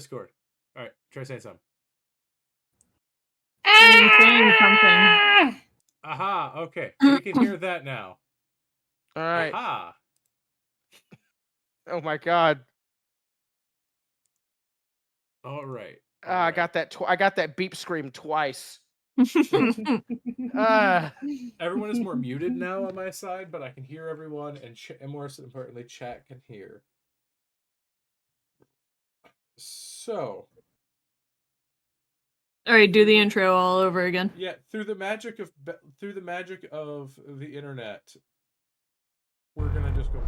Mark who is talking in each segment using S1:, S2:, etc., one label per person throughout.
S1: Discord. All right, try saying something.
S2: I'm saying something.
S1: Aha, okay. We can hear that now.
S3: All right.
S1: Aha.
S3: Oh my god.
S1: All right.
S3: I got that. I got that beep scream twice. Uh,
S1: Everyone is more muted now on my side, but I can hear everyone, and more importantly, chat can hear. So,
S2: all right, do the intro all over again.
S1: yeah, through the magic of the internet, we're gonna just go.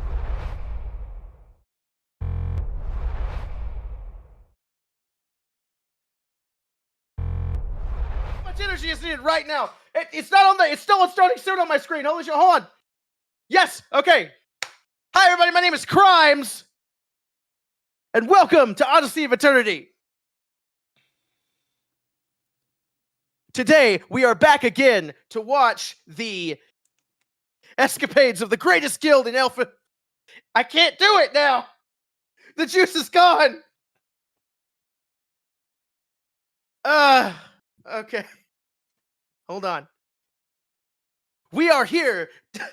S3: how much energy is needed right now? It's not on the. It's still starting soon on my screen. Holy shit! Hold on. Yes. Okay. Hi, everybody. My name is Crimes, and welcome to Odyssey of Eternity. Today, we are back again to watch the escapades of the greatest guild in Alpha. I can't do it now. The juice is gone. Okay. Hold on. We are here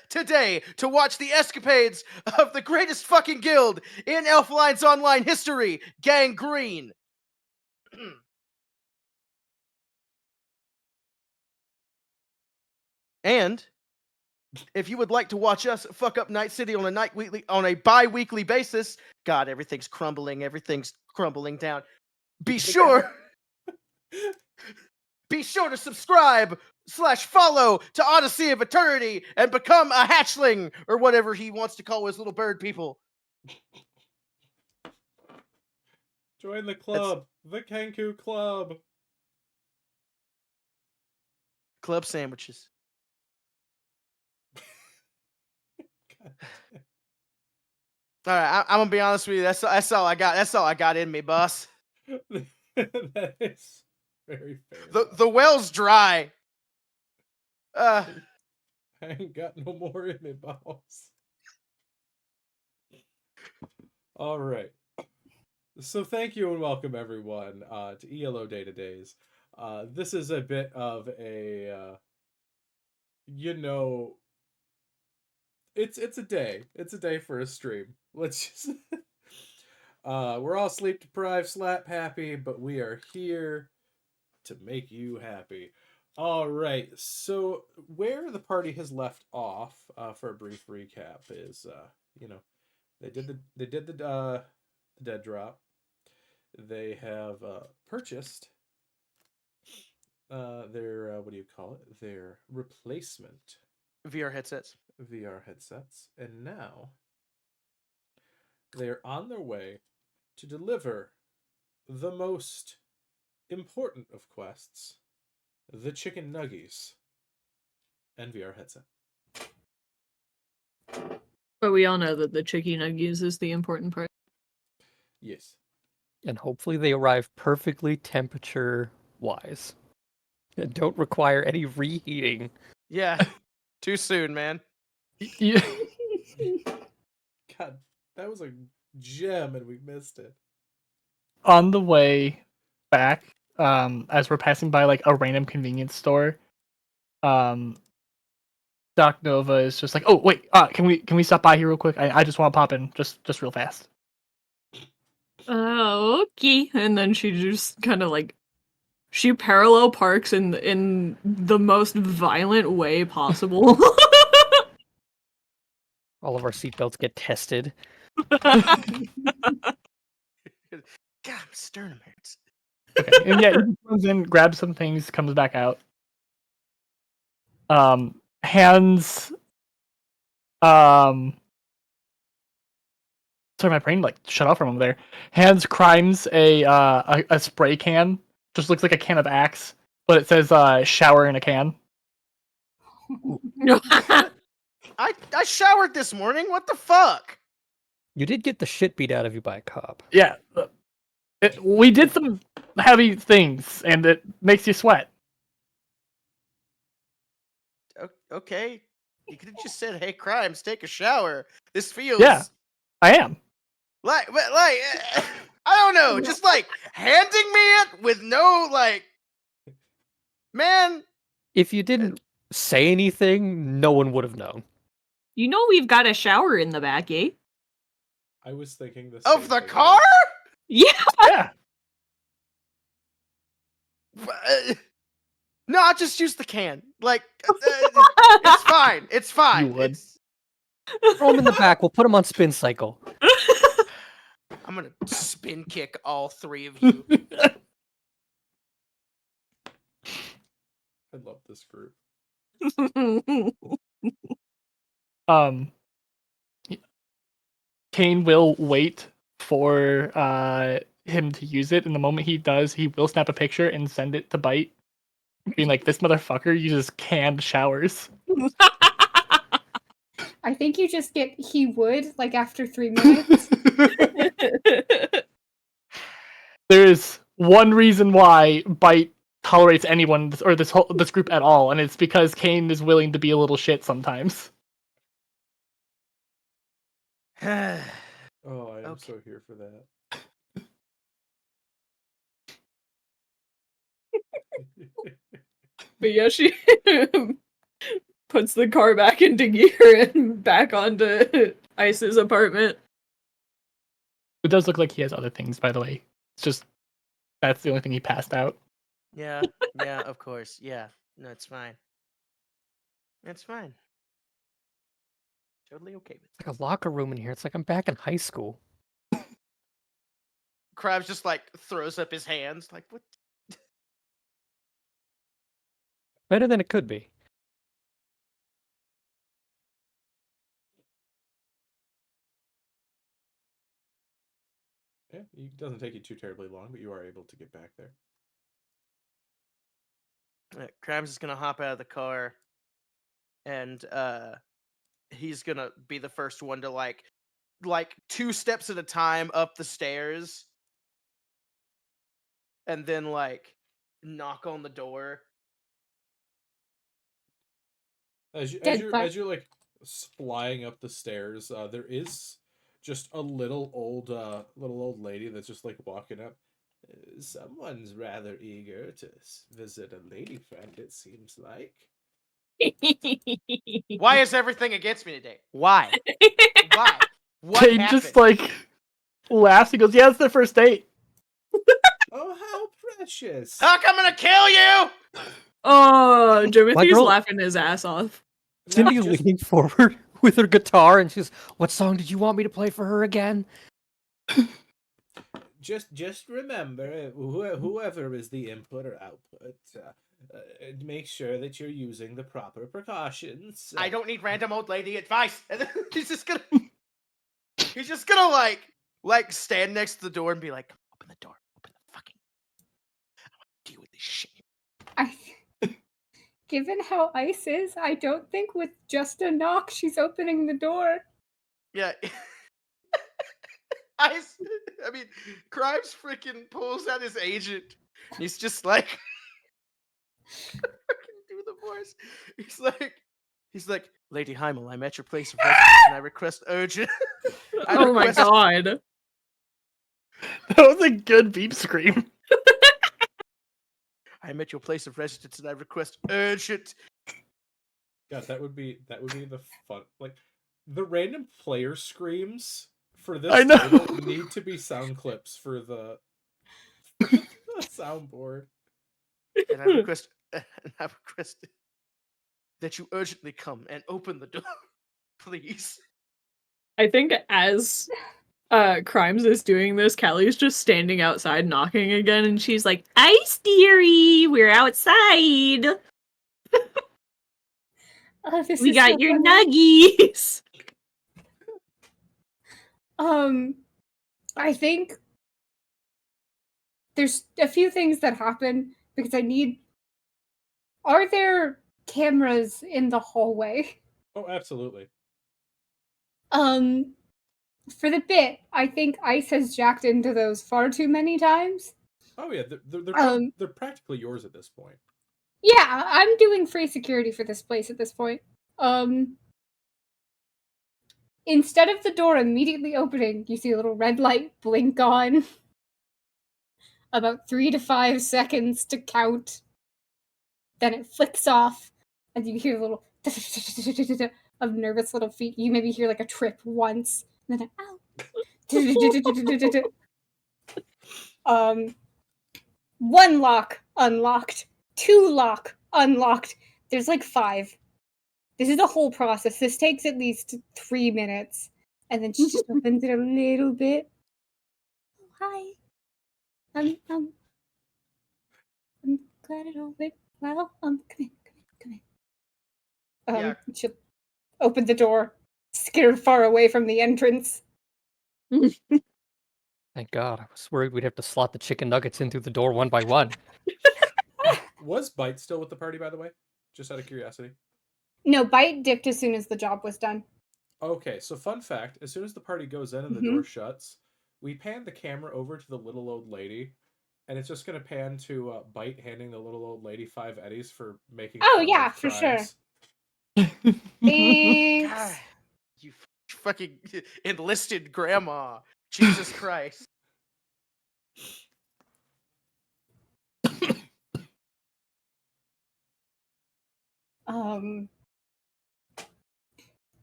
S3: today to watch the escapades of the greatest fucking guild in Elf Alliance Online history, Gangrene. And if you would like to watch us fuck up Night City on a bi-weekly basis, God, everything's crumbling down. Be sure to subscribe / follow to Odyssey of Eternity and become a hatchling or whatever he wants to call his little bird people.
S1: Join the club, the Kenku Club.
S3: Club sandwiches. All right, I'm gonna be honest with you. That's all I got. That's all I got in me, boss.
S1: That is very fair.
S3: The well's dry.
S1: I ain't got no more in me, boss. All right. So thank you and welcome everyone to ELO Day to Days. This is a bit of a it's a day. It's a day for a stream. Let's just we're all sleep deprived, slap happy, but we are here to make you happy. All right. So where the party has left off, for a brief recap, is they did the dead drop. They have purchased their what do you call it? Their replacement
S3: VR headsets.
S1: And now they are on their way to deliver the most important of quests, the chicken nuggies and VR headset.
S2: But we all know that the chicken nuggies is the important part.
S1: Yes.
S4: And hopefully they arrive perfectly temperature-wise. And don't require any reheating.
S3: Yeah. Too soon, man.
S4: Yeah.
S1: God, that was a gem and we missed it.
S5: On the way back, as we're passing by like a random convenience store, Doc Nova is just like, "Oh wait, can we stop by here real quick? I just want to pop in, just real fast."
S2: Oh, okay. And then she just kind of like she parallel parks in the most violent way possible.
S4: All of our seatbelts get tested.
S3: God, my sternum hurts.
S5: Okay. And yeah, he comes in, grabs some things, comes back out. Hands sorry, my brain like shut off from over there. Hands Crimes a spray can. Just looks like a can of Axe, but it says shower in a can.
S3: I showered this morning. What the fuck?
S4: You did get the shit beat out of you by a cop.
S5: Yeah. We did some heavy things, and it makes you sweat.
S3: Okay. You could have just said, "Hey, Crimes, take a shower." This feels.
S5: Yeah, I am.
S3: But I don't know, just like handing me it with no like, man.
S4: If you didn't say anything, no one would have known.
S2: You know we've got a shower in the back, eh?
S1: I was thinking the same
S3: Of the
S1: thing,
S3: car?
S2: Yeah.
S5: Yeah.
S3: No, I'll just use the can. Like, it's fine. It's fine.
S5: You would.
S4: Throw him in the back. We'll put him on spin cycle.
S3: I'm gonna spin kick all three of you.
S1: I love this group.
S5: Kane will wait for him to use it, and the moment he does, he will snap a picture and send it to Bite, being like, "This motherfucker uses canned showers."
S6: I think you just get he would like after 3 minutes.
S5: There is one reason why Bite tolerates anyone or this group at all, and it's because Kane is willing to be a little shit sometimes.
S1: Oh, I am
S3: Okay.
S1: so here for that.
S2: But yeah, she puts the car back into gear and back onto Ice's apartment.
S5: It does look like he has other things, by the way. It's just that's the only thing he passed out.
S3: Yeah, yeah, of course. Yeah. No, it's fine. It's fine. Totally okay with it.
S4: It's like a locker room in here. It's like I'm back in high school.
S3: Krabs just like throws up his hands, like, what?
S4: Better than it could be.
S1: Yeah, it doesn't take you too terribly long, but you are able to get back there.
S3: Krabs is gonna hop out of the car, and he's gonna be the first one to like 2 steps at a time up the stairs, and then like knock on the door.
S1: As
S6: Dead
S1: you're like flying up the stairs, there is just a little old lady that's just like walking up. Someone's rather eager to visit a lady friend, it seems like.
S3: Why is everything against me today? Why? Why? What
S5: Kane
S3: happened?
S5: just like laughs. He goes, "Yeah, it's their first date."
S1: Oh, how precious!
S3: Huck, I'm gonna kill you!
S2: Oh, Timothy's
S4: girl-
S2: laughing his ass off.
S1: Now,
S4: Cindy's
S1: just-
S4: leaning forward with her guitar, and she's, "What song did you want me to play for her again?"
S1: Just remember, whoever is the input or output, make sure that you're using the proper precautions.
S3: I don't need random old lady advice. And then he's just gonna like stand next to the door and be like, open the door, open the fucking. I want to deal with this shit.
S6: Given how Ice is, I don't think with just a knock she's opening the door.
S3: Yeah. I mean, Crimes freaking pulls out his agent. He's just like, freaking do the voice. He's like, Lady Heimel, I'm at your place of residence and I request urgent.
S2: Oh my god.
S5: That was a good beep scream.
S3: I'm at your place of residence and I request urgent.
S1: God, that would be the fun. Like the random player screams for this
S5: I know.
S1: table need to be sound clips for the soundboard.
S3: And I request that you urgently come and open the door, please.
S2: I think as Crimes is doing this, Callie's just standing outside knocking again, and she's like, "Ice dearie, we're outside.
S6: Oh, this
S2: We
S6: is
S2: got
S6: so
S2: your
S6: funny.
S2: nuggies."
S6: I think there's a few things that happen because are there cameras in the hallway?
S1: Oh, absolutely.
S6: For the bit, I think Ice has jacked into those far too many times.
S1: Oh yeah, they're practically yours at this point.
S6: Yeah, I'm doing free security for this place at this point. Instead of the door immediately opening, you see a little red light blink on. about 3 to 5 seconds to count. Then it flicks off, and you hear a little of nervous little feet. You maybe hear like a trip once, and then ow. 1 lock unlocked, 2 lock unlocked. There's like 5. This is a whole process. This takes at least 3 minutes, and then she just opens it a little bit. Oh, hi. I'm glad it all went well. Come in.
S3: Yeah.
S6: She'll open the door, scared far away from the entrance.
S4: Thank God. I was worried we'd have to slot the chicken nuggets in through the door one by one.
S1: Was Bite still with the party, by the way? Just out of curiosity.
S6: No, Bite dipped as soon as the job was done.
S1: Okay, so fun fact, as soon as the party goes in and the door shuts, we pan the camera over to the little old lady, and it's just going to pan to Bite handing the little old lady 5 eddies for making
S6: Oh,
S1: fun
S6: yeah,
S1: of
S6: for sure.
S1: crimes.
S6: Thanks.
S3: God, you fucking enlisted grandma. Jesus Christ.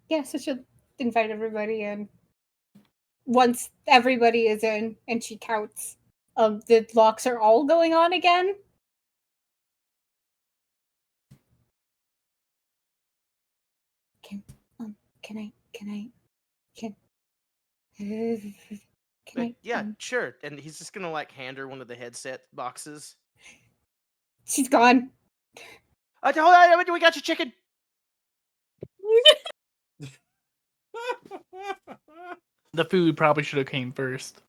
S6: Yeah, so she'll invite everybody in. Once everybody is in and she counts, the locks are all going on again. Can I?
S3: Yeah, sure. And he's just gonna like hand her one of the headset boxes.
S6: She's gone.
S3: Hold on, we got your chicken.
S5: The food probably should have came first.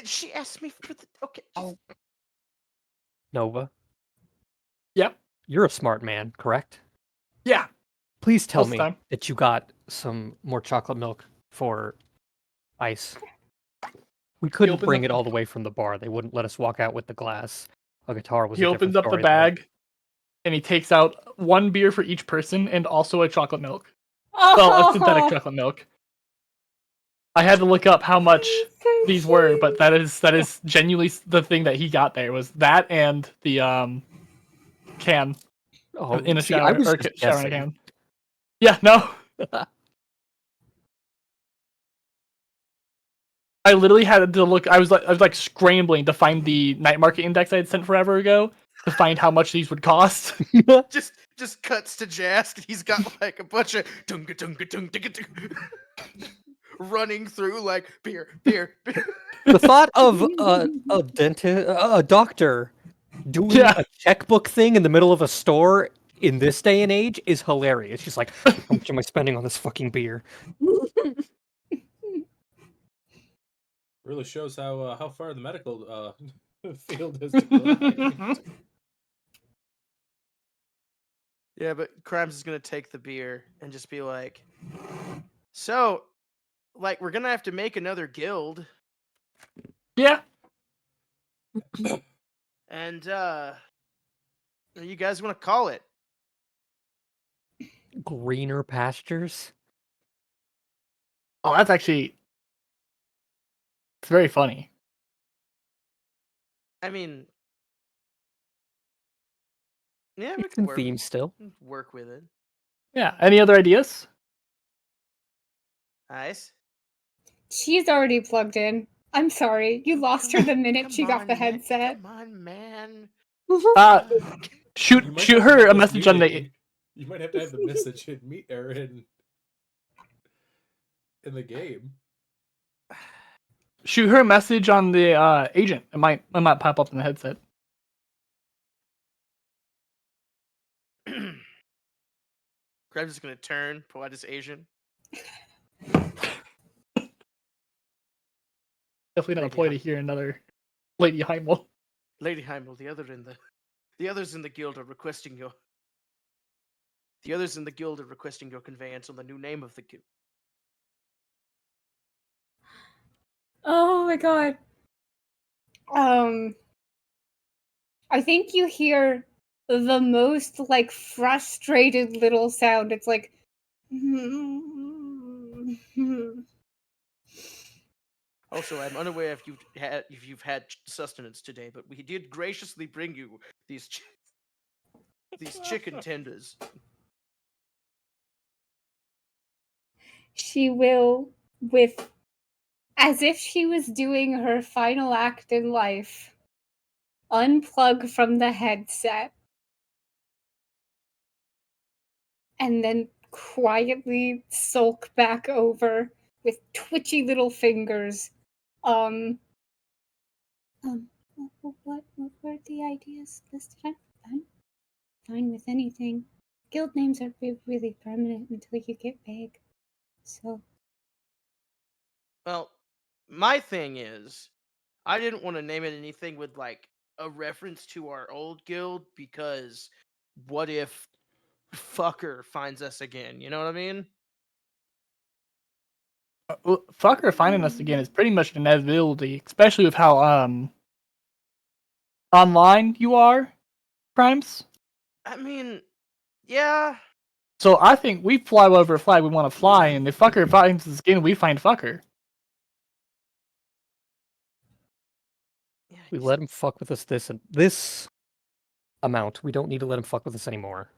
S3: She asked me for the. Okay.
S4: Nova,
S5: Yep.
S4: you're a smart man, correct?
S5: Yeah.
S4: Please tell
S5: Most
S4: me
S5: time.
S4: that you got some more chocolate milk for Ice. We couldn't
S5: opens
S4: bring
S5: up
S4: it
S5: the-
S4: all the way from the bar. They wouldn't let us walk out with the glass. A guitar was
S5: He
S4: a
S5: opens
S4: different
S5: up the
S4: story, though.
S5: bag, and he takes out 1 beer for each person and also a chocolate milk.
S6: Oh,
S5: Well, a synthetic chocolate milk. I had to look up how much
S6: so
S5: these were,
S6: cute.
S5: but that is genuinely the thing that he got there was that and the can
S4: Oh,
S5: in a
S4: see, I
S5: shower
S4: was
S5: or
S4: just
S5: shower in a
S4: guessing.
S5: can. Yeah, no. I literally had to look. I was like scrambling to find the night market index I had sent forever ago to find how much these would cost.
S3: Just cuts to Jask. He's got like a bunch of dunga dunga dunga dunga running through like beer.
S4: The thought of a dentist, a doctor doing
S5: Yeah.
S4: a checkbook thing in the middle of a store in this day and age is hilarious. She's like, how much am I spending on this fucking beer?
S1: Really shows how far the medical field has declined.
S3: Yeah, but Crimes is gonna take the beer and just be like, so, like, we're gonna have to make another guild,
S5: Yeah.
S3: and you guys want to call it?
S4: Greener pastures?
S5: Oh, that's actually it's very funny.
S3: I mean, yeah, we
S4: It's
S3: can
S4: in theme still.
S3: work with it.
S5: Yeah. Any other ideas?
S3: Nice.
S6: She's already plugged in. I'm sorry. You lost her the minute
S3: Come
S6: she got
S3: on,
S6: the
S3: man.
S6: headset.
S3: Come on, man.
S5: Shoot
S1: You might
S5: shoot
S1: have to
S5: her a
S1: have this
S5: message on the
S1: meeting. You might have to have the message in meet or in the game.
S5: shoot her a message on the agent. It might pop up in the headset.
S3: Krebs is gonna turn, pull out his Asian.
S5: Definitely not a
S3: Lady
S5: ploy to
S3: Heim-
S5: hear another Lady Heimel.
S3: Lady Heimel, the others in the guild are requesting your. The others in the guild are requesting your conveyance on the new name of the guild.
S6: Oh my god. I think you hear the most like frustrated little sound. It's like
S3: Also, I'm unaware if you've had sustenance today, but we did graciously bring you these these chicken tenders.
S6: She will, with as if she was doing her final act in life, unplug from the headset and then quietly sulk back over with twitchy little fingers. What were the ideas listed? I'm fine with anything. Guild names are really permanent until you get big. So,
S3: Well, my thing is, I didn't want to name it anything with like a reference to our old guild because what if fucker finds us again? You know what I mean?
S5: Well, fucker finding us again is pretty much an inevitability, especially with how online you are, Crimes.
S3: I mean, yeah.
S5: So I think we fly over a flag we want to fly, and if fucker finds us again, we find fucker.
S3: Yeah,
S4: We
S3: he's-
S4: let him fuck with us this amount. We don't need to let him fuck with us anymore.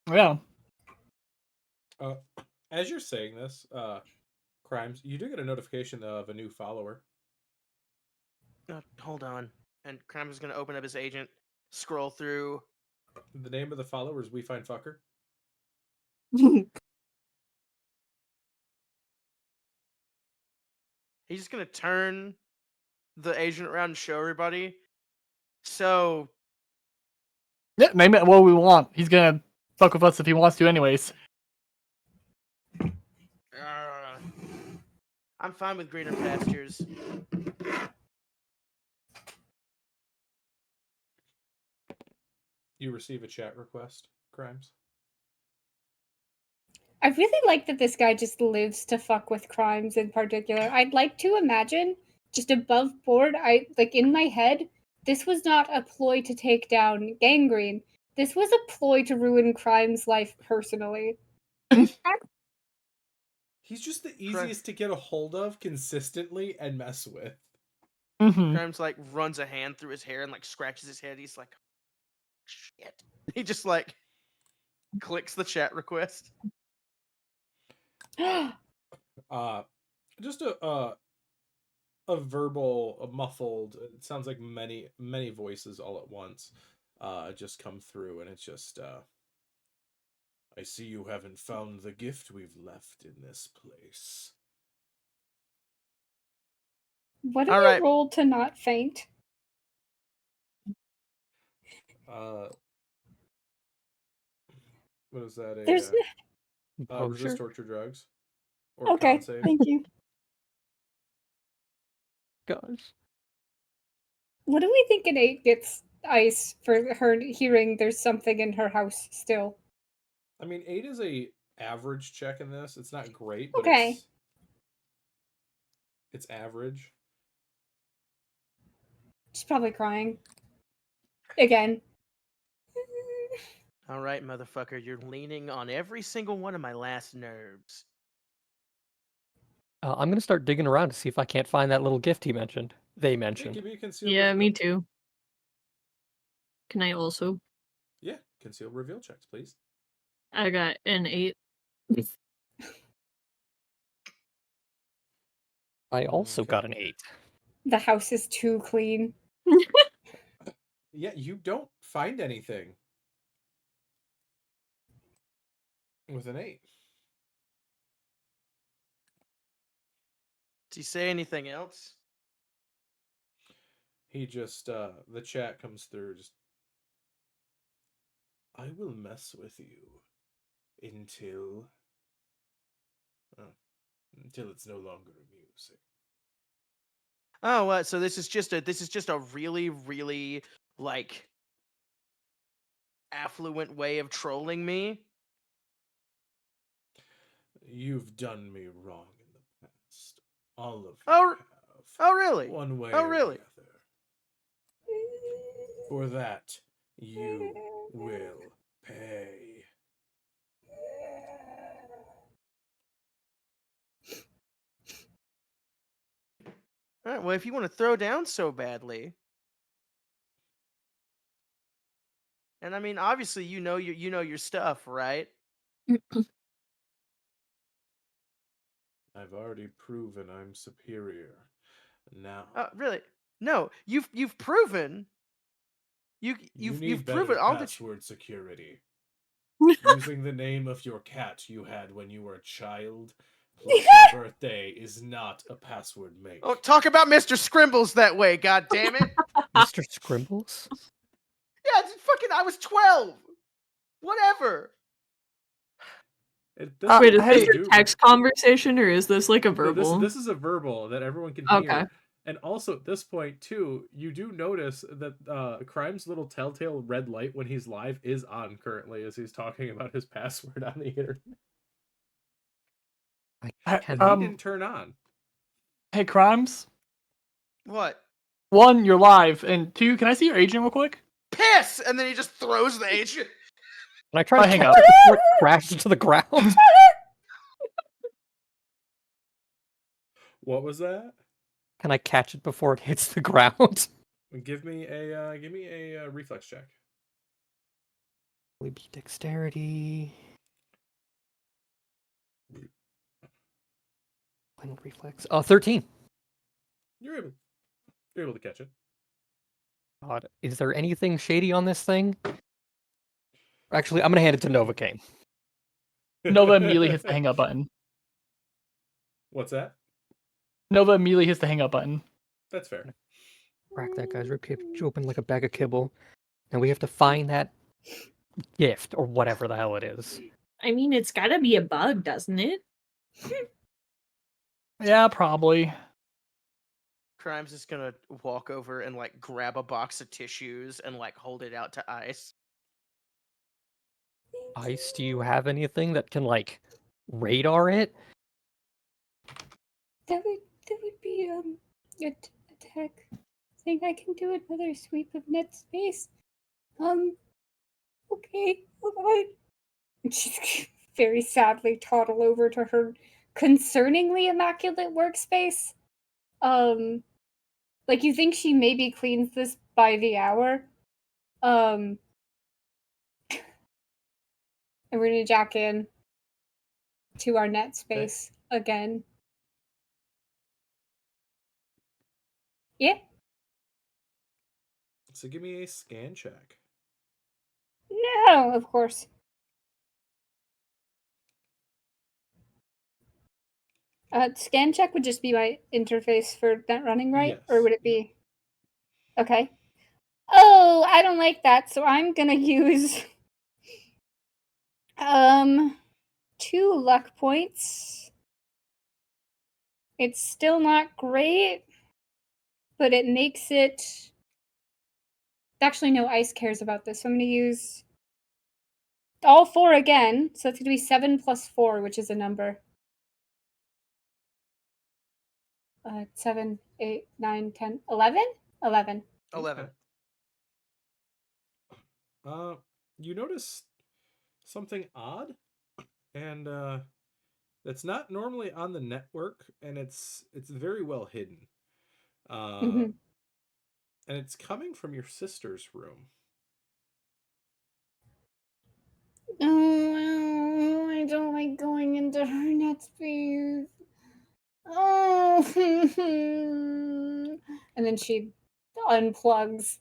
S5: Yeah.
S1: As you're saying this, Crimes, you do get a notification of a new follower.
S3: hold on. And Crime is gonna open up his agent, scroll through.
S1: The name of the follower is We Find Fucker.
S3: He's just gonna turn the agent around and show everybody. So
S5: Yeah, name it what we want. He's gonna fuck with us if he wants to, anyways.
S3: I'm fine with greener pastures.
S1: You receive a chat request, Crimes.
S6: I really like that this guy just lives to fuck with crimes in particular. I'd like to imagine, just above board, in my head, this was not a ploy to take down Gangrene. This was a ploy to ruin Crime's life personally.
S1: He's just the easiest to get a hold of consistently and mess with.
S5: Mm-hmm.
S3: Crime's like runs a hand through his hair and like scratches his head. He's like, shit. He just like clicks the chat request.
S1: Just a verbal, a muffled. It sounds like many voices all at once, just come through, and it's just. I see you haven't found the gift we've left in this place.
S6: What do
S3: All
S6: we
S3: right.
S6: roll to not faint?
S1: What is that?
S6: There's
S1: Resist torture drugs, or
S6: okay.
S1: con save.
S6: Thank you.
S4: Gosh.
S6: What do we think an 8 gets ice for her hearing there's something in her house still?
S1: I mean, 8 is a average check in this. It's not great, but
S6: Okay.
S1: it's average.
S6: She's probably crying. Again.
S3: All right, motherfucker, you're leaning on every single one of my last nerves.
S4: I'm gonna start digging around to see if I can't find that little gift he mentioned. They
S1: Yeah,
S4: mentioned.
S1: give me a conceal.
S2: Yeah,
S1: reveal.
S2: me too. Can I also?
S1: Yeah, conceal reveal checks, please.
S2: I got an 8.
S4: I also
S1: Okay.
S4: got an 8.
S6: The house is too clean.
S1: Yeah, you don't find anything with an 8.
S3: Does he say anything else?
S1: He just the chat comes through. Just, I will mess with you until it's no longer amusing.
S3: Oh, what? So this is just a really, really like affluent way of trolling me.
S1: You've done me wrong in the past. All of you
S3: Oh,
S1: have.
S3: oh, really?
S1: One way
S3: Oh,
S1: or
S3: really?
S1: the other. For that, you will pay.
S3: All right. Well, if you want to throw down so badly, and I mean, obviously, you know your stuff, right?
S1: I've already proven I'm superior. Now,
S3: Really? No, you've proven
S1: you need
S3: you've
S1: better
S3: proven all that.
S1: password security. Using the name of your cat you had when you were a child, plus your birthday, is not a password make.
S3: Oh, talk about Mr. Scrimbles that way, god damn it.
S4: Mr. Scrimbles?
S3: Yeah, it's fucking I was 12. Whatever.
S1: At this
S2: Wait, is
S1: point,
S2: this
S1: you
S5: hey,
S2: a
S1: do.
S2: text conversation or is this like a
S1: No,
S2: verbal?
S1: this is a verbal that everyone can
S2: Okay.
S1: hear. And also at this point too, you do notice that Crime's little telltale red light when he's live is on currently as he's talking about his password on the internet.
S4: I
S5: Hey,
S1: And
S4: cannot.
S1: he didn't turn on.
S5: hey, Crimes.
S3: What?
S5: 1, you're live, and 2, can I see your agent real quick?
S3: Piss! And then he just throws the agent.
S4: Can I try to
S5: hang
S4: catch
S5: up.
S4: it before it crashes to the ground?
S1: What was that?
S4: Can I catch it before it hits the ground?
S1: Give me a reflex check.
S4: Will be dexterity. When reflex. 13.
S1: You're able to catch it.
S4: God, is there anything shady on this thing? Actually, I'm gonna hand it to Novocaine.
S5: Nova immediately hits the hang up button.
S1: What's that?
S5: Nova immediately hits the hang up button.
S1: That's fair.
S4: Crack that guy's ribcage open like a bag of kibble. And we have to find that gift or whatever the hell it is.
S2: I mean, it's gotta be a bug, doesn't it?
S5: Yeah, probably.
S3: Crimes is gonna walk over and like grab a box of tissues and like hold it out to Ice.
S4: Ice, do you have anything that can like radar it?
S6: That would be a tech thing. I can do another sweep of net space. Okay, hold on. And she's very sadly toddle over to her concerningly immaculate workspace. Like you think she maybe cleans this by the hour. And we're gonna jack in to our net space again. Yeah.
S1: So give me a scan check.
S6: No, of course. Scan check would just be my interface for net running, right? Or
S1: Yes.
S6: would it be? Okay. Oh, I don't like that, so I'm gonna use 2 luck points. It's still not great, but it makes it. Actually, no, Ice cares about this, so I'm gonna use all 4 again. So it's gonna be 7 plus 4, which is a number. 7, 8, 9, 10, 11? 11.
S3: 11.
S1: You notice something odd, and that's not normally on the network, and it's very well hidden.
S6: Mhm.
S1: And it's coming from your sister's room.
S6: Oh, I don't like going into her net space. Oh. And then she unplugs.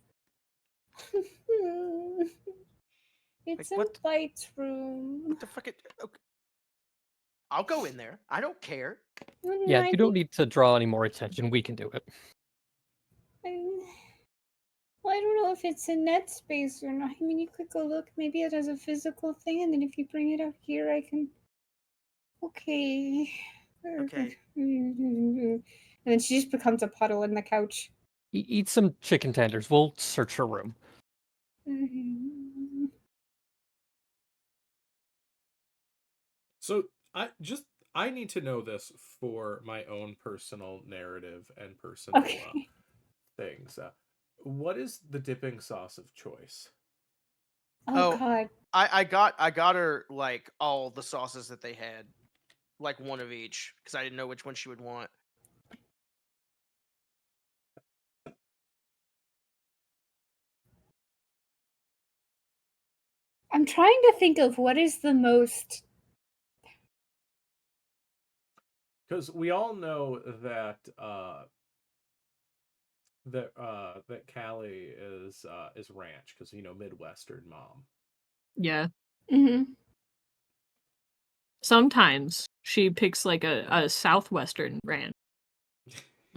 S6: It's a
S3: what?
S6: light room.
S3: What the fuck? Okay. I'll go in there. I don't care.
S4: Yeah,
S6: I
S4: you don't
S6: think
S4: need to draw any more attention. We can do it.
S6: well, I don't know if it's a net space or not. I mean, you could go look. Maybe it has a physical thing, and then if you bring it out here, I can. Okay.
S3: Okay.
S6: And then she just becomes a puddle in the couch.
S4: Eat some chicken tenders. We'll search her room.
S1: So I need to know this for my own personal narrative and personal
S6: Okay.
S1: things. What is the dipping sauce of choice?
S6: Oh,
S3: Oh.
S6: God.
S3: I got her like all the sauces that they had, like one of each, because I didn't know which one she would want.
S6: I'm trying to think of what is the most.
S1: Because we all know that that Callie is ranch, because Midwestern mom.
S2: Yeah.
S6: Mhm.
S2: Sometimes she picks like a southwestern ranch.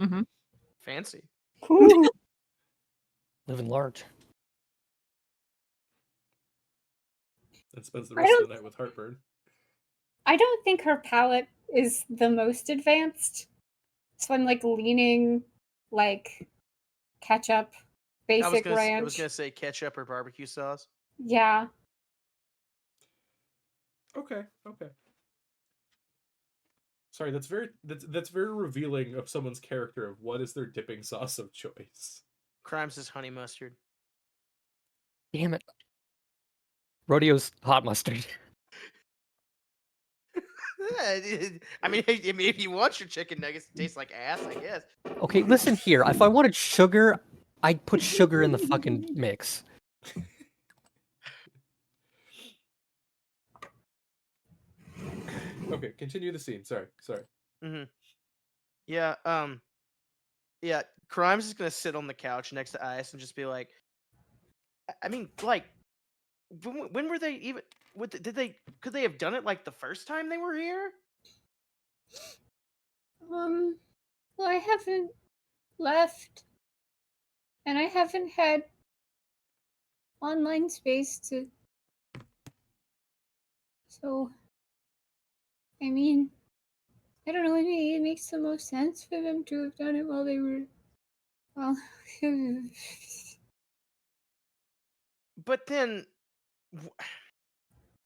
S2: Mm-hmm.
S3: Fancy.
S6: Ooh.
S4: Living large.
S1: And spends the
S6: I
S1: rest of
S6: don't-
S1: the night with heartburn.
S6: I don't think her palate is the most advanced. So I'm like leaning like ketchup, basic
S3: I
S6: ranch.
S3: was gonna say ketchup or barbecue sauce.
S6: Yeah.
S1: Okay. Sorry, that's very revealing of someone's character of what is their dipping sauce of choice.
S3: Crimes is honey mustard.
S4: Damn it. Rodeo's hot mustard.
S3: I mean, if you want your chicken nuggets to taste like ass, I guess.
S4: Okay, listen here. If I wanted sugar, I'd put sugar in the fucking mix.
S1: Okay, continue the scene. Sorry.
S3: Mm-hmm. Yeah. Yeah. Crimes is gonna sit on the couch next to Ice and just be like, I mean, like, when were they even? Could they have done it like the first time they were here?
S6: Well, I haven't left, and I haven't had online space to. So, I mean, I don't know. It makes the most sense for them to have done it while they were. Well,
S3: But then,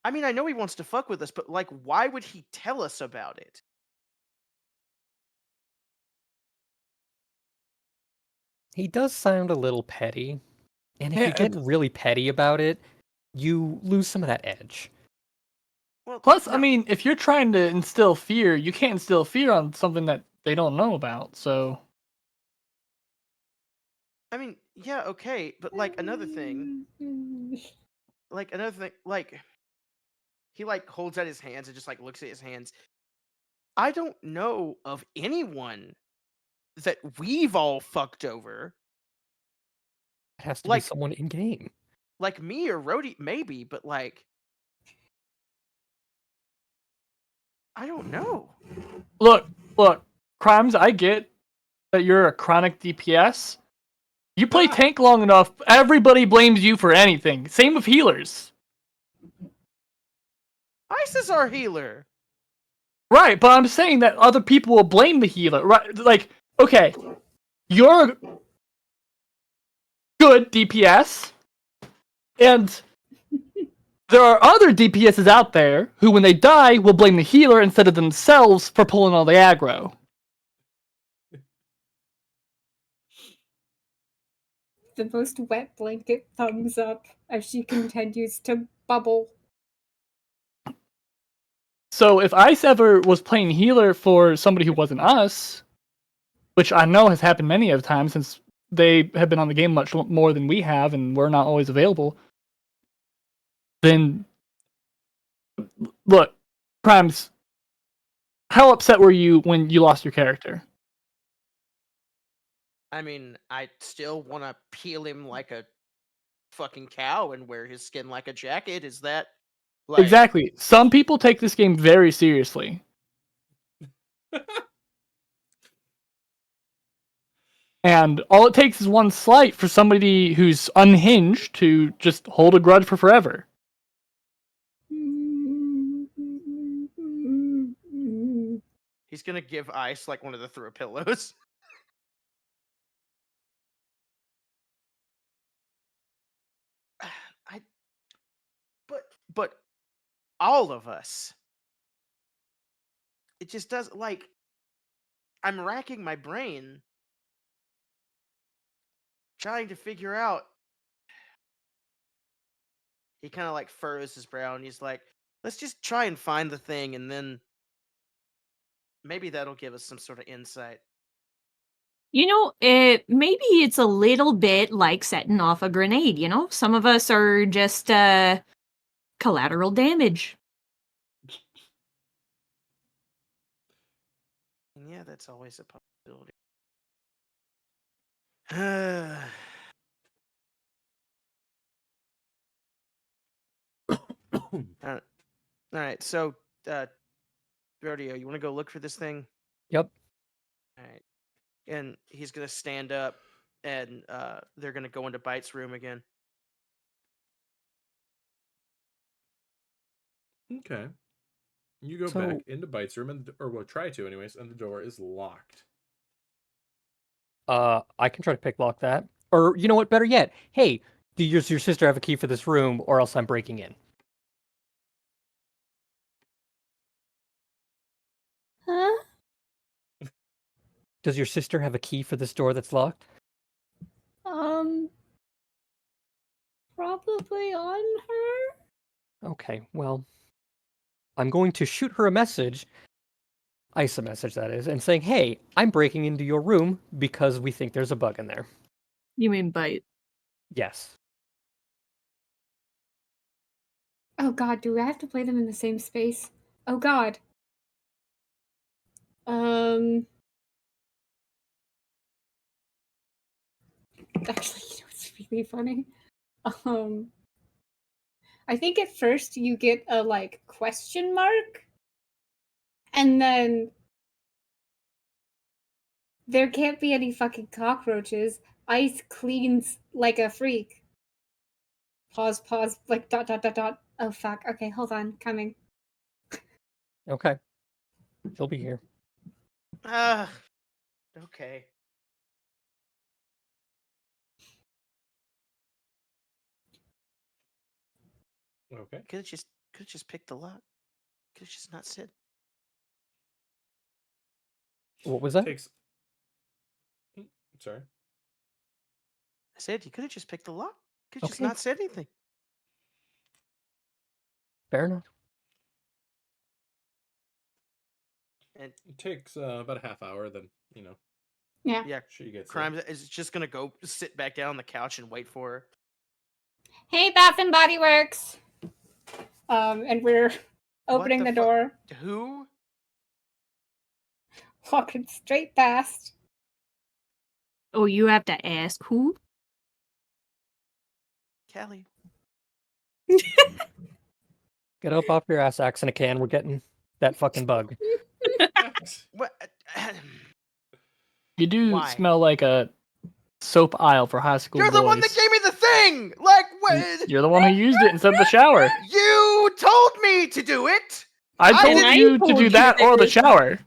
S3: I mean, I know he wants to fuck with us, but like, why would he tell us about it?
S4: He does sound a little petty. And if
S5: Yeah,
S4: you get really petty about it, you lose some of that edge.
S3: Well,
S5: Plus,
S3: no,
S5: I mean, if you're trying to instill fear, you can't instill fear on something that they don't know about. So,
S3: I mean, yeah, okay, but like another thing, like he like holds out his hands and just like looks at his hands. I don't know of anyone that we've all fucked over.
S4: It has to be
S3: Like
S4: someone in game.
S3: like me or Rhodey, maybe, but like I don't know.
S5: look, Crimes, I get that you're a chronic DPS. You play tank long enough, everybody blames you for anything. Same with healers.
S3: Ice is our healer.
S5: Right, but I'm saying that other people will blame the healer. Right, like, okay, you're a good DPS, and there are other DPSs out there who, when they die, will blame the healer instead of themselves for pulling all the aggro.
S6: the most wet blanket thumbs up as she continues to bubble.
S5: So if Ice ever was playing healer for somebody who wasn't us, which I know has happened many of times since they have been on the game much more than we have and we're not always available, then look, Crimes, how upset were you when you lost your character?
S3: I mean, I still want to peel him like a fucking cow and wear his skin like a jacket. Is that like
S5: Exactly. Some people take this game very seriously. And all it takes is one slight for somebody who's unhinged to just hold a grudge for forever.
S3: he's gonna give Ice like one of the throw pillows? I but all of us. It just does like I'm racking my brain trying to figure out. He kind of like furrows his brow and he's like, let's just try and find the thing and then maybe that'll give us some sort of insight.
S2: Maybe it's a little bit like setting off a grenade, Some of us are just collateral damage.
S3: Yeah, that's always a possibility. All right, so Rodeo, you want to go look for this thing?
S4: Yep.
S3: All right, and he's gonna stand up, and they're gonna go into Bite's room again.
S1: Okay. You go
S4: So-
S1: back into Bite's room, or we'll try to, anyways, and the door is locked.
S4: I can try to pick lock that. Or you know what? Better yet, hey, does your sister have a key for this room, or else I'm breaking in?
S6: Huh?
S4: Does your sister have a key for this door that's locked?
S6: Probably on her.
S4: Okay, well, I'm going to shoot her a message, ice a message that is, and saying, hey, I'm breaking into your room because we think there's a bug in there.
S2: You mean bite?
S4: Yes.
S6: Oh god, do I have to play them in the same space? Oh god. Actually, you know what's really funny? I think at first you get a like question mark, and then there can't be any fucking cockroaches. Ice cleans like a freak. Pause, like dot dot dot dot. Oh fuck. Okay, hold on, coming.
S4: Okay. She'll be here.
S3: Okay.
S1: Okay.
S3: Could have just picked the lock. Could have just not said.
S4: What was that?
S1: Takes. Sorry.
S3: I said you could have just picked the lock. Could have just
S4: Okay.
S3: not said anything.
S4: Fair enough.
S3: And
S1: It takes about a half hour, then,
S6: Yeah.
S3: yeah,
S1: she gets there.
S3: Crimes is just gonna go sit back down on the couch and wait for her.
S6: Hey, Bath and Body Works. And we're opening
S3: the
S6: the
S3: fu-
S6: door,
S3: Who?
S6: walking straight past.
S2: Oh, you have to ask who?
S3: Callie.
S4: Get up off your ass, axe in a can. We're getting that fucking bug.
S3: What?
S5: You do
S3: Why?
S5: smell like a soap aisle for high school
S3: You're the one that
S5: boys.
S3: gave me the thing. Like what?
S5: You're the one who used it instead of the shower.
S3: You told me to do it.
S5: I told
S3: didn't-
S5: you to do that or the shower.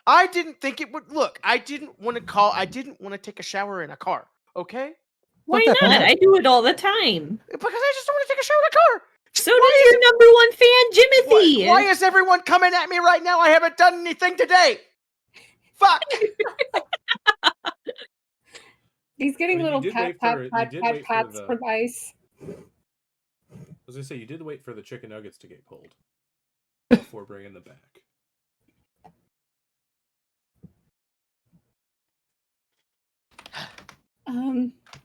S3: I didn't think it would. Look, I didn't want to take a shower in a car. Okay?
S2: Why
S4: that
S2: not?
S4: bad.
S2: I do it all the time.
S3: Because I just don't want to take a shower in a car.
S2: So does your number one fan, Jimothy.
S3: Why is everyone coming at me right now? I haven't done anything today. Fuck.
S6: He's getting
S1: I mean, you
S6: little
S1: did
S6: pat
S1: wait
S6: pat
S1: for- you
S6: pat
S1: did
S6: pat
S1: wait for
S6: pats
S1: the-
S6: from Ice.
S1: I was gonna say, you did wait for the chicken nuggets to get pulled before bringing them back.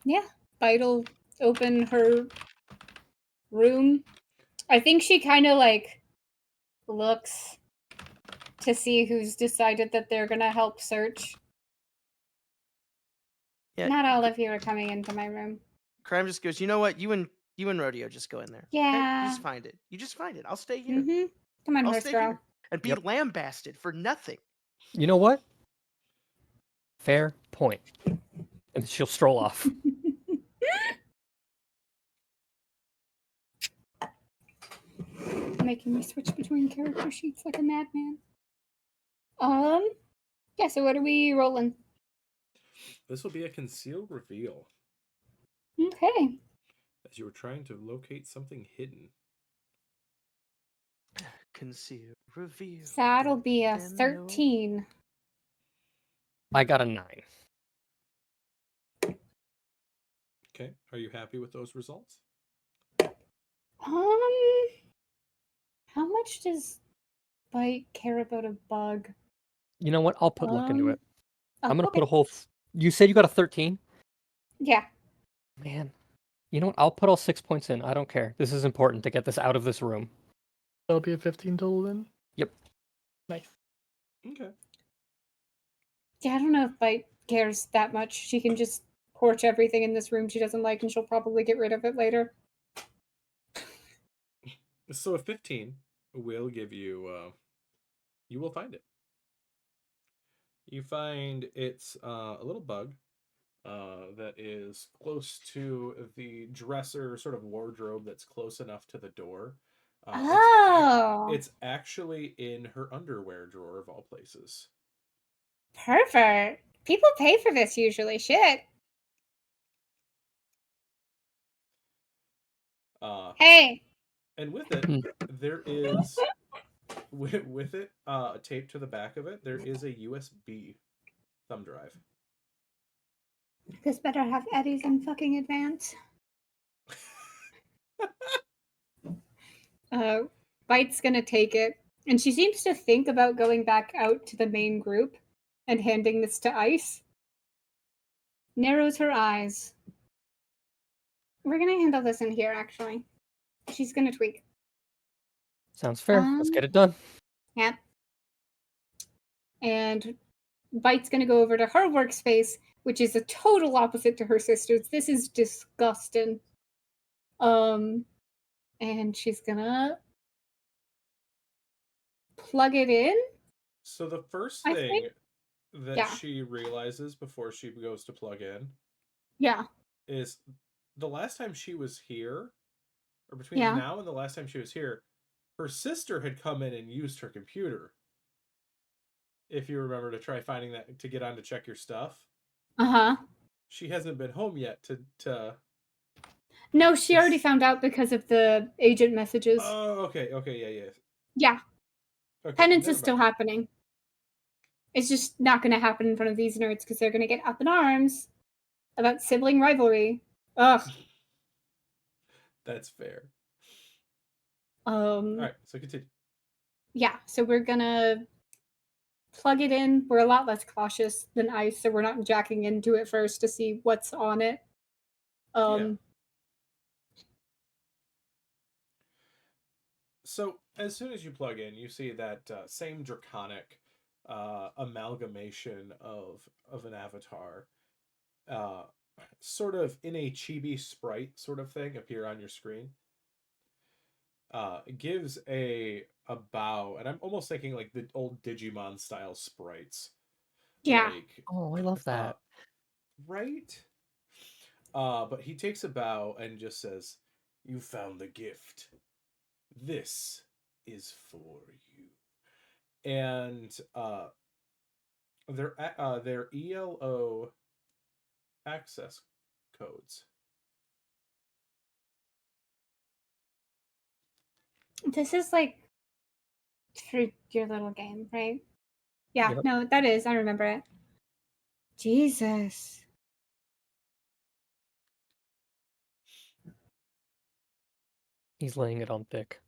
S6: Yeah. Bite'll open her room. I think she kind of like looks to see who's decided that they're gonna help search.
S3: Yeah.
S6: Not all of you are coming into my room.
S3: Crime just goes. You know what? You and Rodeo just go in there. okay?
S6: Yeah.
S3: You just find it. You just find it. I'll stay here.
S6: Mm-hmm. Come on,
S3: I'll
S6: horse
S3: stay
S6: girl.
S3: here and be
S4: Yep.
S3: lambasted for nothing.
S4: You know what? Fair point. And she'll stroll off.
S6: Making me switch between character sheets like a madman. Yeah, so what are we rolling?
S1: This will be a concealed reveal,
S6: Okay.
S1: as you were trying to locate something hidden.
S3: Conceal, reveal.
S6: So that'll be a
S3: Then no.
S6: 13.
S4: I got a 9.
S1: Okay, are you happy with those results?
S6: How much does Bite care about a bug?
S4: You know what? I'll put luck into it.
S6: Oh,
S4: I'm going to
S6: okay.
S4: put a whole... You said you got a 13?
S6: Yeah.
S4: Man. You know what? I'll put all 6 points in. I don't care. This is important to get this out of this room.
S5: That'll be a 15 total then.
S4: Yep.
S5: Nice.
S1: Okay.
S6: Yeah, I don't know if Bite cares that much. She can just torch everything in this room she doesn't like, and she'll probably get rid of it later.
S1: So a 15 will give you. You will find it. You find it's a little bug that is close to the dresser, sort of wardrobe that's close enough to the door.
S6: Oh,
S1: It's actually in her underwear drawer of all places.
S6: perfect. People pay for this usually. Shit. Hey.
S1: And with it,
S4: Hmm.
S1: there is with it taped to the back of it. There is a USB thumb drive.
S6: This better have Eddie's in fucking advance. Bite's gonna take it, and she seems to think about going back out to the main group and handing this to Ice. Narrows her eyes. We're gonna handle this in here, actually. She's gonna tweak.
S4: Sounds fair. Let's
S6: Um,
S4: get it done.
S6: Yep. And Bite's gonna go over to her workspace, which is a total opposite to her sister's. This is disgusting. And she's gonna plug it in.
S1: So the first
S6: I
S1: thing
S6: think.
S1: that
S6: Yeah.
S1: she realizes before she goes to plug in
S6: Yeah.
S1: is the last time she was here, or between
S6: Yeah.
S1: now and the last time she was here, her sister had come in and used her computer. If you remember, to try finding that to get on to check your stuff.
S6: Uh-huh.
S1: She hasn't been home yet to
S6: No, she already found out because of the agent messages.
S1: Oh, okay, yeah.
S6: Yeah.
S1: Okay,
S6: Penance
S1: never
S6: is still
S1: mind.
S6: happening. It's just not going to happen in front of these nerds because they're going to get up in arms about sibling rivalry. Ugh.
S1: That's fair.
S6: All
S1: right, so continue.
S6: Yeah, so we're going to plug it in. We're a lot less cautious than Ice, so we're not jacking into it first to see what's on it.
S1: Yeah. So as soon as you plug in, you see that same draconic amalgamation of an avatar, sort of in a chibi sprite sort of thing, appear on your screen. It gives a bow, and I'm almost thinking like the old Digimon style sprites.
S6: Yeah.
S1: Like,
S4: Oh, I love that.
S1: right? But he takes a bow and just says, "You found the gift. This is for you." And their ELO access codes.
S6: This is like for your little game, right? Yeah,
S4: Yep.
S6: no, that is. I remember it. Jesus.
S4: He's laying it on thick.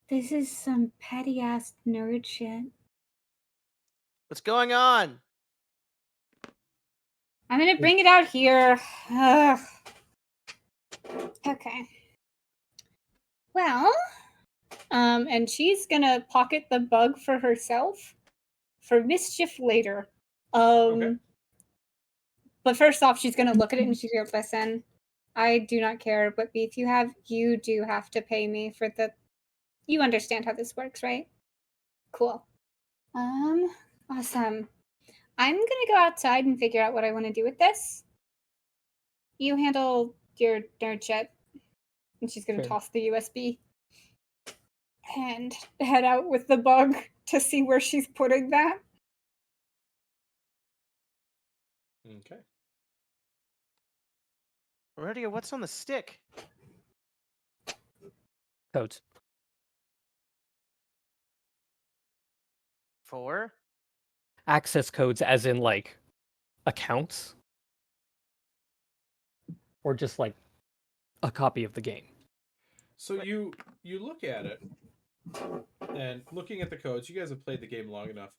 S6: This is some petty ass nerd shit.
S3: What's going on?
S6: I'm gonna bring it out here. Ugh. Okay. Well, and she's gonna pocket the bug for herself for mischief later.
S1: Okay.
S6: But first off, she's gonna look at it and she's gonna listen. I do not care what beef you have. You do have to pay me for the. You understand how this works, right? Cool. Awesome. I'm gonna go outside and figure out what I want to do with this. You handle your nerd shit. And she's gonna
S4: Sure.
S6: toss the USB and head out with the bug to see where she's putting that.
S1: Okay.
S3: Aurelia, what's on the stick?
S4: Codes.
S3: For?
S4: Access codes, as in like accounts, or just like a copy of the game.
S1: So you look at it, and looking at the codes, you guys have played the game long enough.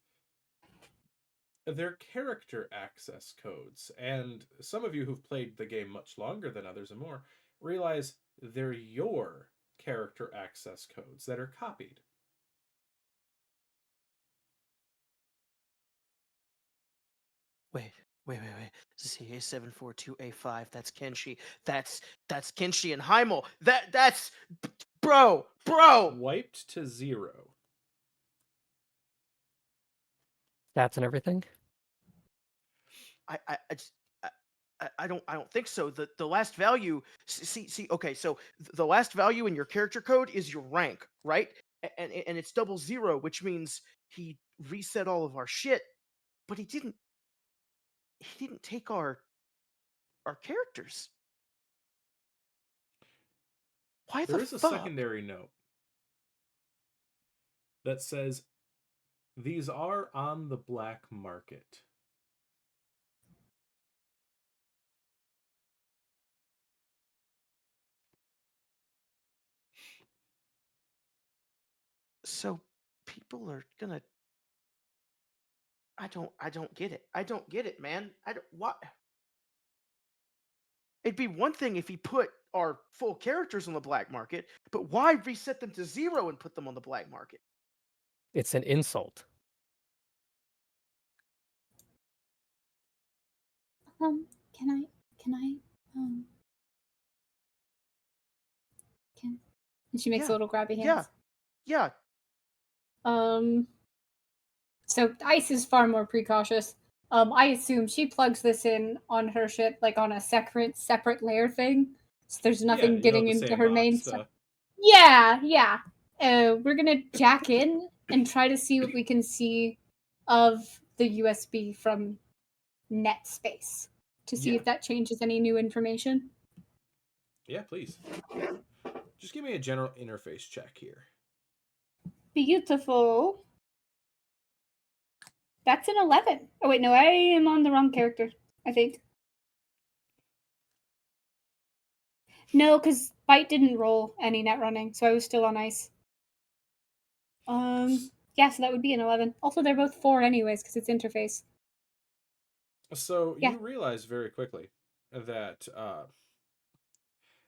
S1: they're character access codes. And some of you who've played the game much longer than others and more realize they're your character access codes that are copied.
S3: Wait. CA742A5. That's Kenshi. That's Kenshi and Heimel. That's bro.
S1: Wiped to 0.
S4: Stats and everything.
S3: I don't think so. The last value. See. Okay, so the last value in your character code is your rank, right? And it's 00, which means he reset all of our shit, but he didn't take our characters. Why
S1: There
S3: the
S1: is a
S3: fuck?
S1: secondary note that says these are on the black market.
S3: So people are gonna. I don't get it. I don't get it, man. I don't what. It'd be one thing if he put our full characters on the black market, but why reset them to 0 and put them on the black market?
S4: It's an insult.
S6: Can I, can, and she makes
S3: Yeah.
S6: a little grabby hands.
S3: Yeah.
S6: So Ice is far more precautious. I assume she plugs this in on her ship, like on a separate layer thing. So there's nothing getting into her main stuff. Yeah. We're gonna jack in and try to see what we can see of the USB from net space to see if that changes any new information.
S1: Yeah, please. Just give me a general interface check here.
S6: Beautiful. That's an 11. Oh wait, no, I am on the wrong character, I think. No, because Bite didn't roll any net running, so I was still on ice. Yeah, so that would be an 11. Also, they're both 4 anyways, because it's interface.
S1: So you realize very quickly that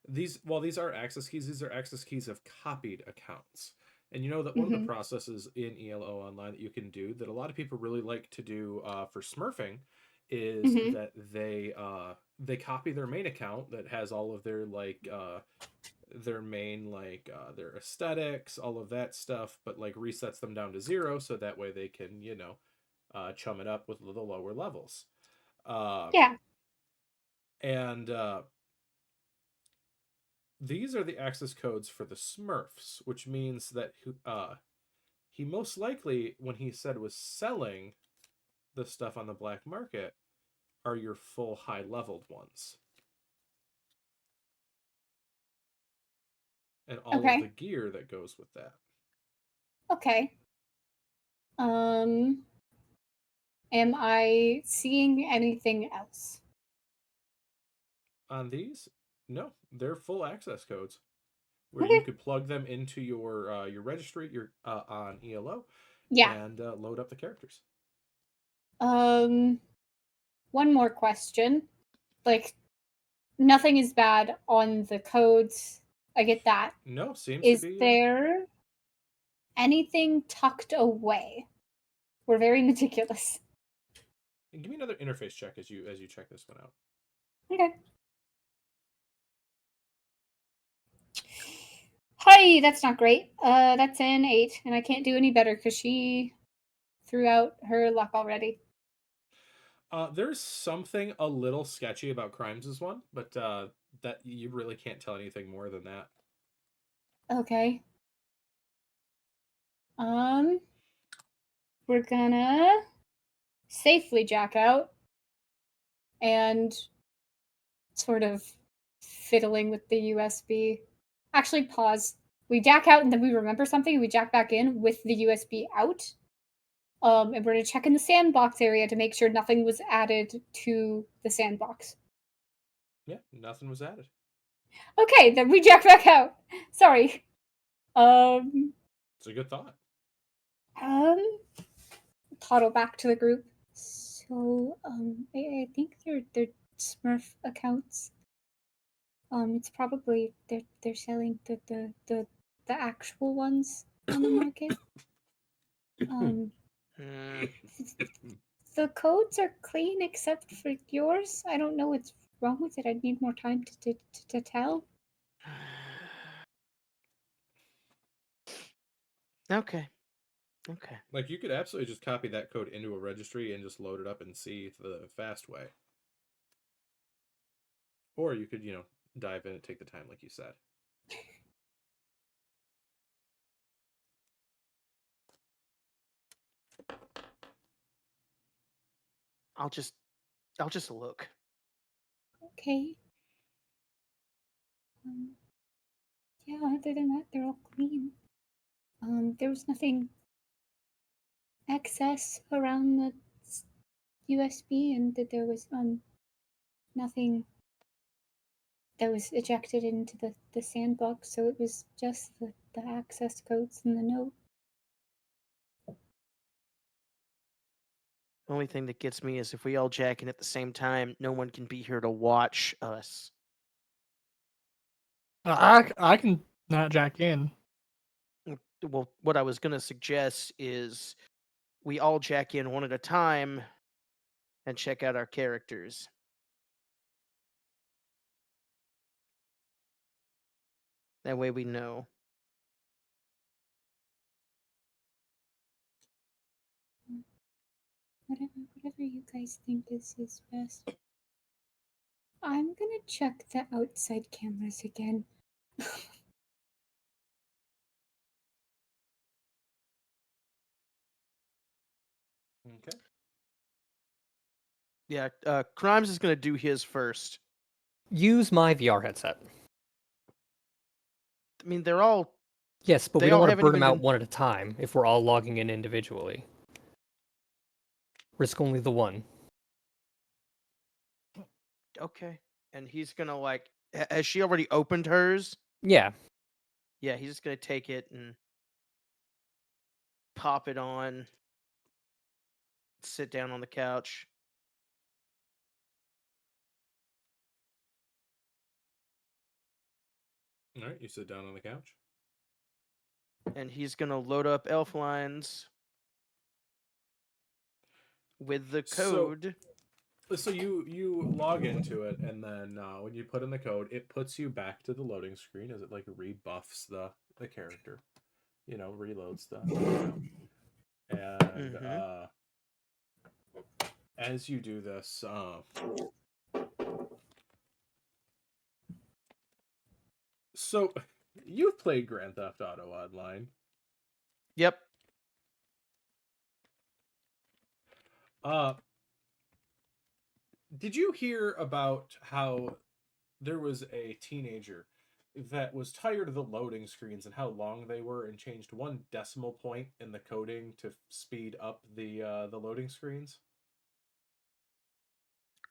S1: these are access keys. These are access keys of copied accounts. And you know that one of the processes in ELO Online that you can do that a lot of people really like to do for smurfing is that they copy their main account that has all of their their main their aesthetics, all of that stuff, but like resets them down to 0 so that way they can chum it up with the lower levels. And these are the access codes for the Smurfs, which means that he most likely, when he said was selling the stuff on the black market, are your full high-leveled ones. And all of the gear that goes with that.
S6: Okay. Am I seeing anything else?
S1: On these? No, they're full access codes. Where you could plug them into your registry on ELO and load up the characters.
S6: One more question. Like, nothing is bad on the codes. I get that.
S1: No, seems
S6: is
S1: to be.
S6: Is there anything tucked away? We're very meticulous.
S1: And give me another interface check as you check this one out.
S6: Okay. Hi, that's not great. That's an 8, and I can't do any better because she threw out her luck already.
S1: There's something a little sketchy about Crimes' one, but that you really can't tell anything more than that.
S6: Okay. We're gonna safely jack out and sort of fiddling with the USB. Actually, pause. We jack out and then we remember something and we jack back in with the USB out. And we're going to check in the sandbox area to make sure nothing was added to the sandbox.
S1: Yeah, nothing was added.
S6: Okay, then we jack back out. Sorry.
S1: It's a good thought.
S6: Toddle back to the group. So, I think they're Smurf accounts. It's probably they're selling the actual ones on the market. Um,
S3: Hmm.
S6: the codes are clean except for yours. I don't know what's wrong with it. I'd need more time to tell.
S3: Okay. Okay.
S1: Like, you could absolutely just copy that code into a registry and just load it up and see the fast way. Or you could, dive in and take the time like you said.
S3: I'll just look.
S6: Okay. Yeah, other than that, they're all clean. There was nothing excess around the USB, and that there was nothing that was ejected into the sandbox, so it was just the access codes and the note.
S3: The only thing that gets me is if we all jack in at the same time, no one can be here to watch us.
S5: I can not jack in.
S3: Well, what I was gonna suggest is we all jack in one at a time and check out our characters. That way we know.
S6: Whatever you guys think is best. I'm gonna check the outside cameras again.
S1: Okay.
S3: Yeah, Crimes is gonna do his first.
S4: Use my VR headset.
S3: I mean, they're all
S4: Yes, but
S3: They
S4: we don't
S3: all
S4: want to
S3: haven't
S4: burn them
S3: even
S4: out
S3: been-
S4: one at a time if we're all logging in individually. Risk only the one.
S3: okay. And he's gonna like, has she already opened hers?
S4: Yeah.
S3: Yeah, he's just gonna take it and pop it on, sit down on the couch.
S1: All right, you sit down on the couch.
S3: And he's gonna load up elf lines with the code.
S1: So you log into it, and then when you put in the code, it puts you back to the loading screen as it like rebuffs the character, reloads stuff, and
S3: Mhm.
S1: as you do this, so you've played Grand Theft Auto Online.
S3: Yep.
S1: Uh, did you hear about how there was a teenager that was tired of the loading screens and how long they were, and changed one decimal point in the coding to speed up the loading screens?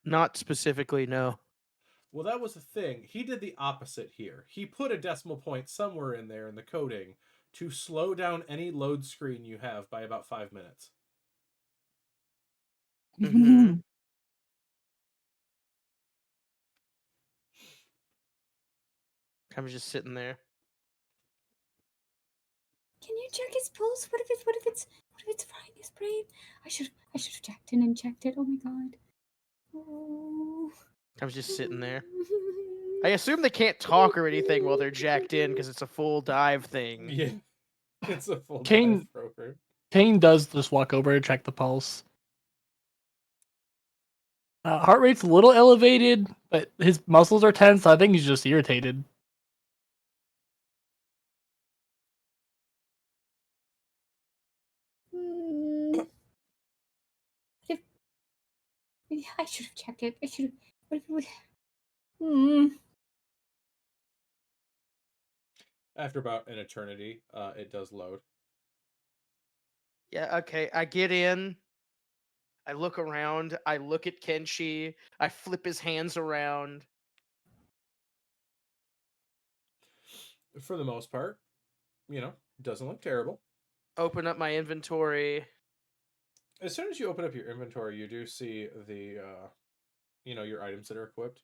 S3: Not specifically, no.
S1: Well, that was the thing. He did the opposite here. He put a decimal point somewhere in there in the coding to slow down any load screen you have by about 5 minutes.
S3: Mhm. I'm just sitting there.
S6: Can you check his pulse? What if it's frying his brain? I should have checked in and checked it. Oh my god. Oh.
S3: I'm just sitting there. I assume they can't talk or anything while they're jacked in because it's a full dive thing.
S1: Yeah. It's a full
S5: Kane-
S1: dive program.
S5: Kane does just walk over and check the pulse. Heart rate's a little elevated, but his muscles are tense. So I think he's just irritated.
S6: What if I should have checked it? I should have. What if it would?
S1: After about an eternity, it does load.
S3: Yeah, okay. I get in. I look around. I look at Kenshi. I flip his hands around.
S1: For the most part, doesn't look terrible.
S3: Open up my inventory.
S1: As soon as you open up your inventory, you do see the your items that are equipped.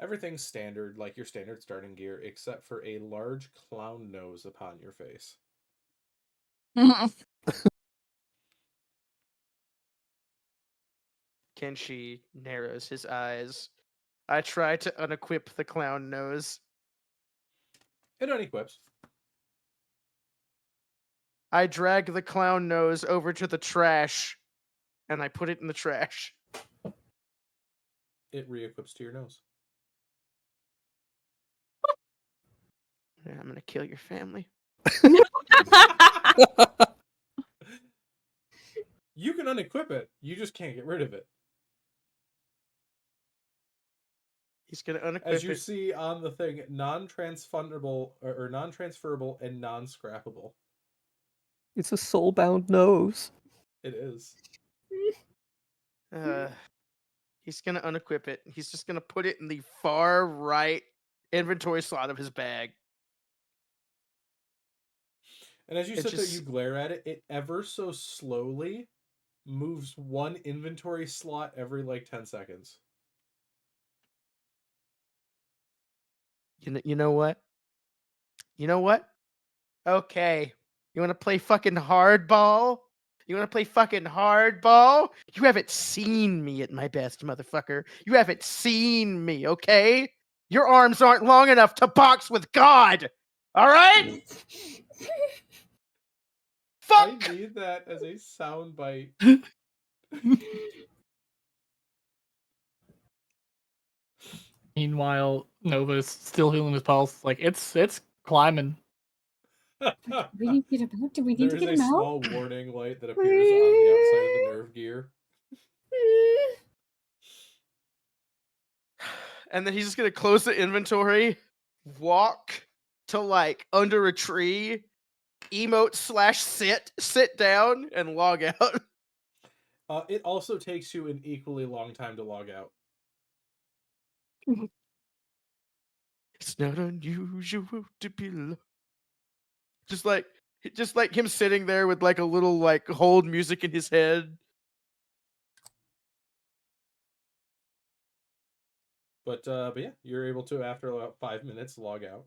S1: Everything's standard, like your standard starting gear, except for a large clown nose upon your face.
S3: Kenshi narrows his eyes. I try to unequip the clown nose.
S1: It unequips.
S3: I drag the clown nose over to the trash, and I put it in the trash.
S1: It re-equips to your nose.
S3: Yeah, I'm gonna kill your family.
S1: You can unequip it. You just can't get rid of it.
S3: He's gonna unequip
S1: As you
S3: it.
S1: see on the thing, non-transfungible or non-transferable and non-scrappable.
S4: It's a soul-bound nose.
S1: It is.
S3: He's gonna unequip it. He's just gonna put it in the far right inventory slot of his bag.
S1: And as you
S3: It
S1: sit there,
S3: just-
S1: you glare at it. It ever so slowly moves one inventory slot every like 10 seconds.
S3: You know what? You know what? Okay. You want to play fucking hardball? You want to play fucking hardball? You haven't seen me at my best, motherfucker. You haven't seen me, okay? Your arms aren't long enough to box with God. All right?
S1: I
S3: Fuck!
S1: need that as a soundbite.
S5: Meanwhile, Nova's still feeling his pulse. Like it's climbing.
S6: Do we need to get him out? Do we need to
S1: There's
S6: get
S1: a
S6: him out?
S1: small warning light that appears on the outside of the nerve gear.
S3: And then he's just gonna close the inventory, walk to like under a tree, emote / sit down, and log out.
S1: It also takes you an equally long time to log out.
S3: It's not unusual to be loved. Just like him sitting there with like a little like hold music in his head.
S1: But yeah, you're able to, after about 5 minutes, log out.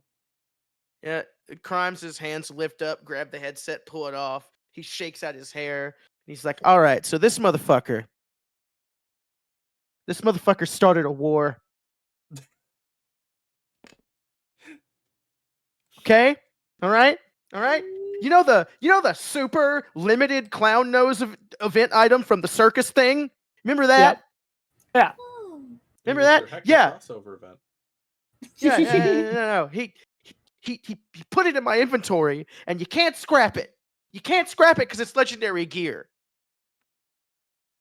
S3: Yeah, Crimes' hands lift up, grab the headset, pull it off. He shakes out his hair, and he's like, "All right, so this motherfucker started a war. Okay, all right. You know the super limited clown nose event item from the circus thing. Remember that?
S5: Yeah.
S6: Oh.
S3: Remember
S1: It was
S3: that?
S1: their Hector
S3: Yeah.
S1: crossover event.
S3: Yeah. No. He put it in my inventory, and you can't scrap it. You can't scrap it because it's legendary gear.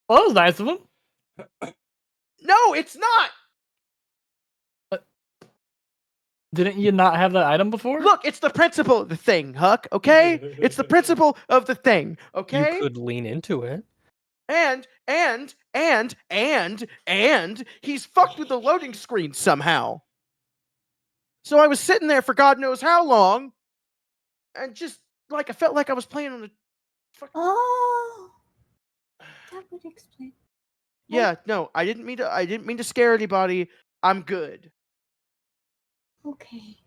S5: Well, that was nice of him.
S3: No, it's not.
S5: Didn't you not have that item before?
S3: Look, it's the principle of the thing, Huck. Okay, it's the principle of the thing. Okay.
S4: You could lean into it.
S3: And he's fucked with the loading screen somehow. So I was sitting there for God knows how long, and just like I felt like I was playing on a.
S6: Oh, that would explain.
S3: Yeah, no, I didn't mean to scare anybody. I'm good.
S6: Okay.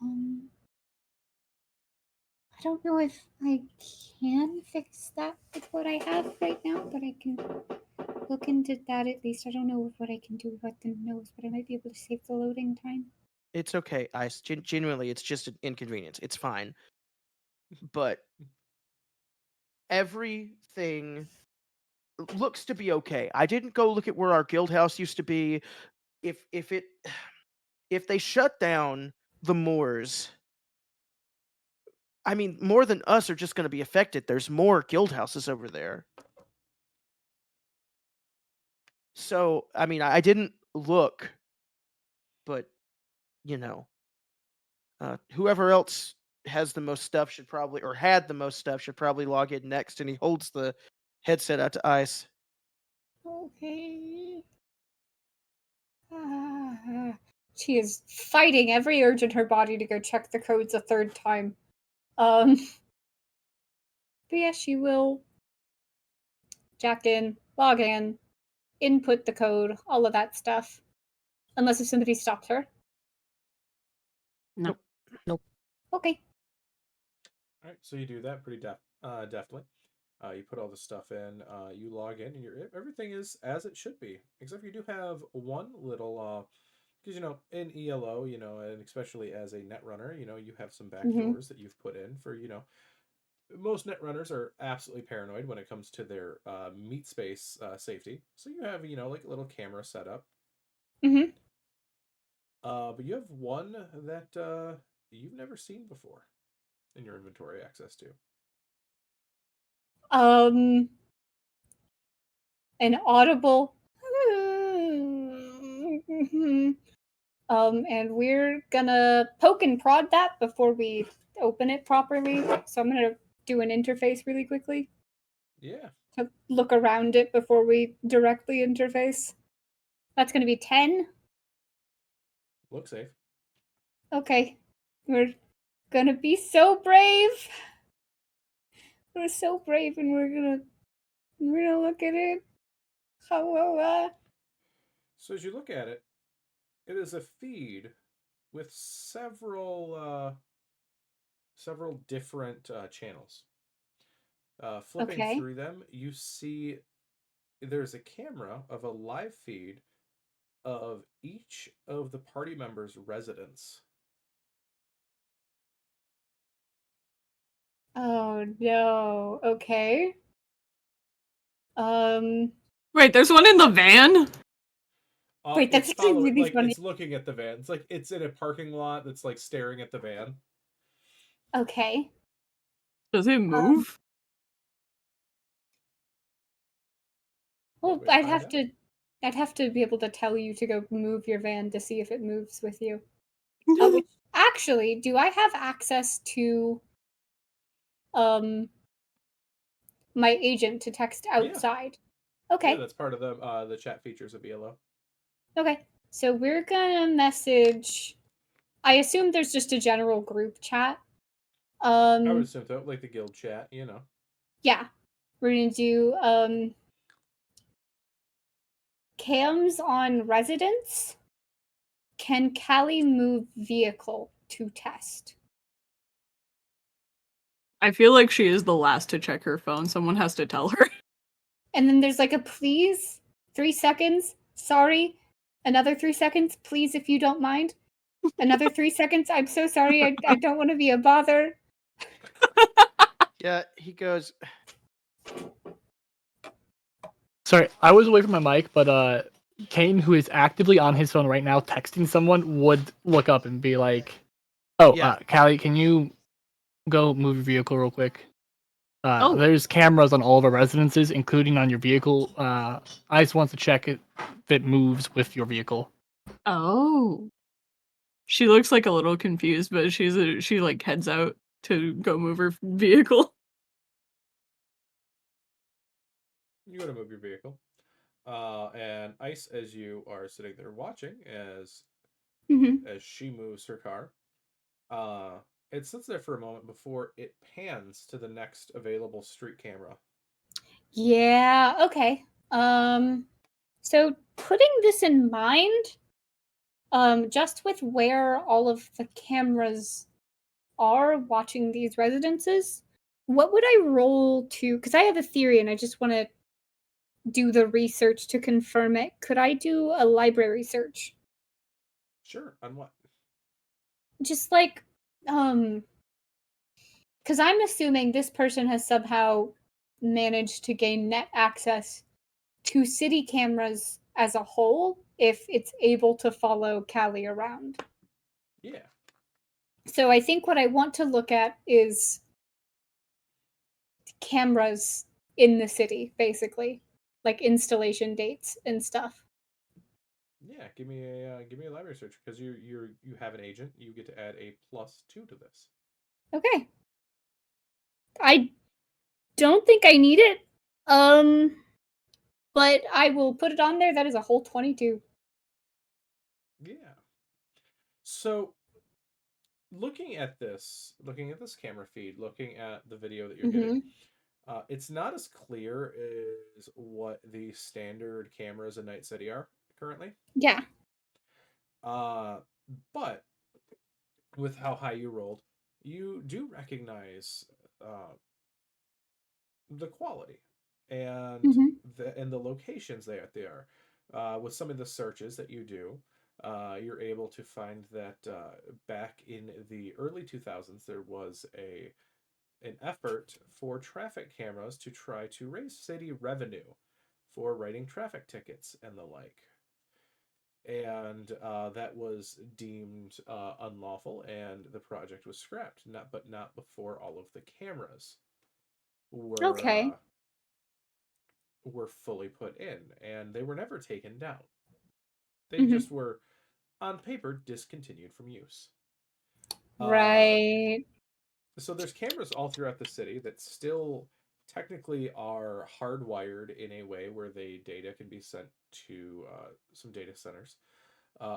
S6: I don't know if I can fix that with what I have right now, but I can look into that at least. I don't know what I can do about the nose, but I might be able to save the loading time.
S3: It's okay, Ice. Genuinely, it's just an inconvenience. It's fine. But everything looks to be okay. I didn't go look at where our guild house used to be. If they shut down the moors, I mean, more than us are just going to be affected. There's more guild houses over there. So, I mean, I didn't look, but whoever else has the most stuff should probably, or had the most stuff should probably log in next. And he holds the headset out to Ice.
S6: Okay. She is fighting every urge in her body to go check the codes a third time. But yeah, she will jack in, log in, input the code, all of that stuff. Unless if somebody stops her.
S2: No.
S4: Nope.
S6: Okay.
S1: All right, so you do that pretty deftly. You put all the stuff in. You log in, and everything is as it should be. Except you do have one little, because in ELO, and especially as a netrunner, you have some backdoors that you've put in for most netrunners are absolutely paranoid when it comes to their meat space safety. So you have like a little camera set up.
S6: Mm-hmm.
S1: But you have one that you've never seen before in your inventory access to.
S6: An audible. And we're gonna poke and prod that before we open it properly. So I'm gonna do an interface really quickly
S1: Yeah.
S6: to look around it before we directly interface. That's gonna be 10.
S1: Look safe.
S6: Okay. We're gonna be so brave. We're so brave and we're gonna look at it.
S1: So as you look at it, it is a feed with several different channels. Flipping
S6: Okay.
S1: through them, you see there's a camera of a live feed of each of the party members' residence.
S6: Oh no. Okay. Um
S2: Wait, there's one in the van?
S6: Wait, that's
S1: It's
S6: actually
S1: following,
S6: really
S1: like
S6: funny.
S1: it's looking at the van. It's like it's in a parking lot that's like staring at the van.
S6: Okay.
S2: Does it move?
S6: Well,
S1: Way to find out.
S6: I'd have to be able to tell you to go move your van to see if it moves with you. Which, actually, do I have access to um my agent to text outside?
S1: Yeah,
S6: Okay.
S1: that's part of the chat features of ELO.
S6: Okay. So we're gonna message. I assume there's just a general group chat.
S1: I would assume so, like the guild chat.
S6: Yeah. We're gonna do cams on residence. Can Callie move vehicle to test?
S2: I feel like she is the last to check her phone. Someone has to tell her.
S6: And then there's like a please, 3 seconds, sorry, another 3 seconds, please if you don't mind. Another 3 seconds, I'm so sorry, I don't want to be a bother.
S3: Yeah, he goes,
S5: Sorry, I was away from my mic, but Kane, who is actively on his phone right now texting someone, would look up and be like, "Oh,
S3: Yeah.
S5: Callie, can you go move your vehicle real quick?
S2: Oh.
S5: There's cameras on all of our residences, including on your vehicle. I just want to check if it moves with your vehicle."
S2: Oh. She looks like a little confused, but she like heads out to go move her vehicle.
S1: You want to move your vehicle. And Ice, as you are sitting there watching as she moves her car, it sits there for a moment before it pans to the next available street camera.
S6: Yeah, okay. So putting this in mind, just with where all of the cameras are watching these residences, what would I roll to? Because I have a theory and I just want to do the research to confirm it. Could I do a library search?
S1: Sure, on what?
S6: Just like, because I'm assuming this person has somehow managed to gain net access to city cameras as a whole if it's able to follow Callie around.
S1: Yeah.
S6: So I think what I want to look at is cameras in the city, basically, like installation dates and stuff.
S1: Yeah, give me a library search because you have an agent. You get to add a +2 to this.
S6: Okay. I don't think I need it. But I will put it on there. That is a whole 22.
S1: Yeah. So looking at this camera feed, looking at the video that you're getting, It's not as clear as what the standard cameras in Night City are currently.
S6: Yeah.
S1: Uh, but with how high you rolled, you do recognize uh, the quality and
S6: Hmm.
S1: the locations they are. With some of the searches that you do, you're able to find that back in the early 2000s there was a an effort for traffic cameras to try to raise city revenue for writing traffic tickets and the like. And that was deemed unlawful, and the project was scrapped. Not before all of the cameras were
S6: Okay.
S1: uh, were fully put in, and they were never taken down. They
S6: Hmm.
S1: just were, on paper, discontinued from use. Uh,
S6: Right.
S1: so there's cameras all throughout the city that still technically are hardwired in a way where the data can be sent to some data centers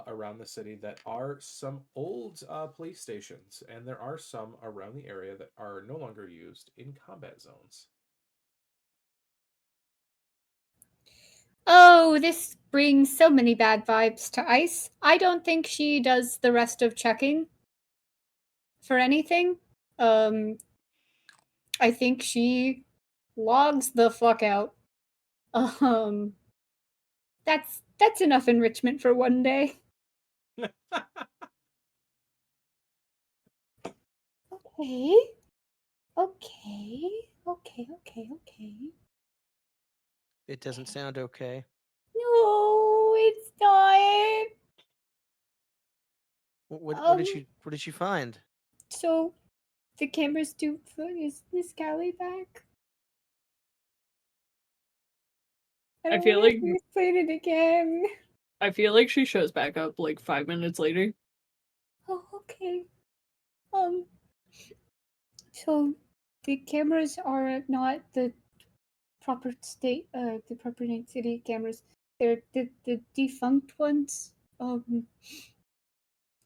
S1: around the city that are some old police stations, and there are some around the area that are no longer used in combat zones.
S6: Oh, this brings so many bad vibes to Ice. I don't think she does the rest of checking for anything. Um, I think she logs the fuck out. Um, that's enough enrichment for one day. Okay. Okay. Okay.
S3: It doesn't sound okay.
S6: No, it's not. Um,
S3: What did you find?
S6: so the cameras do is Miss Callie back? I
S2: I
S6: don't
S2: feel
S6: want to
S2: like
S6: have to explain it again.
S2: I feel like she shows back up like 5 minutes later.
S6: Oh, okay. Um, so the cameras are not the proper state, the proper Night City cameras. They're the defunct ones.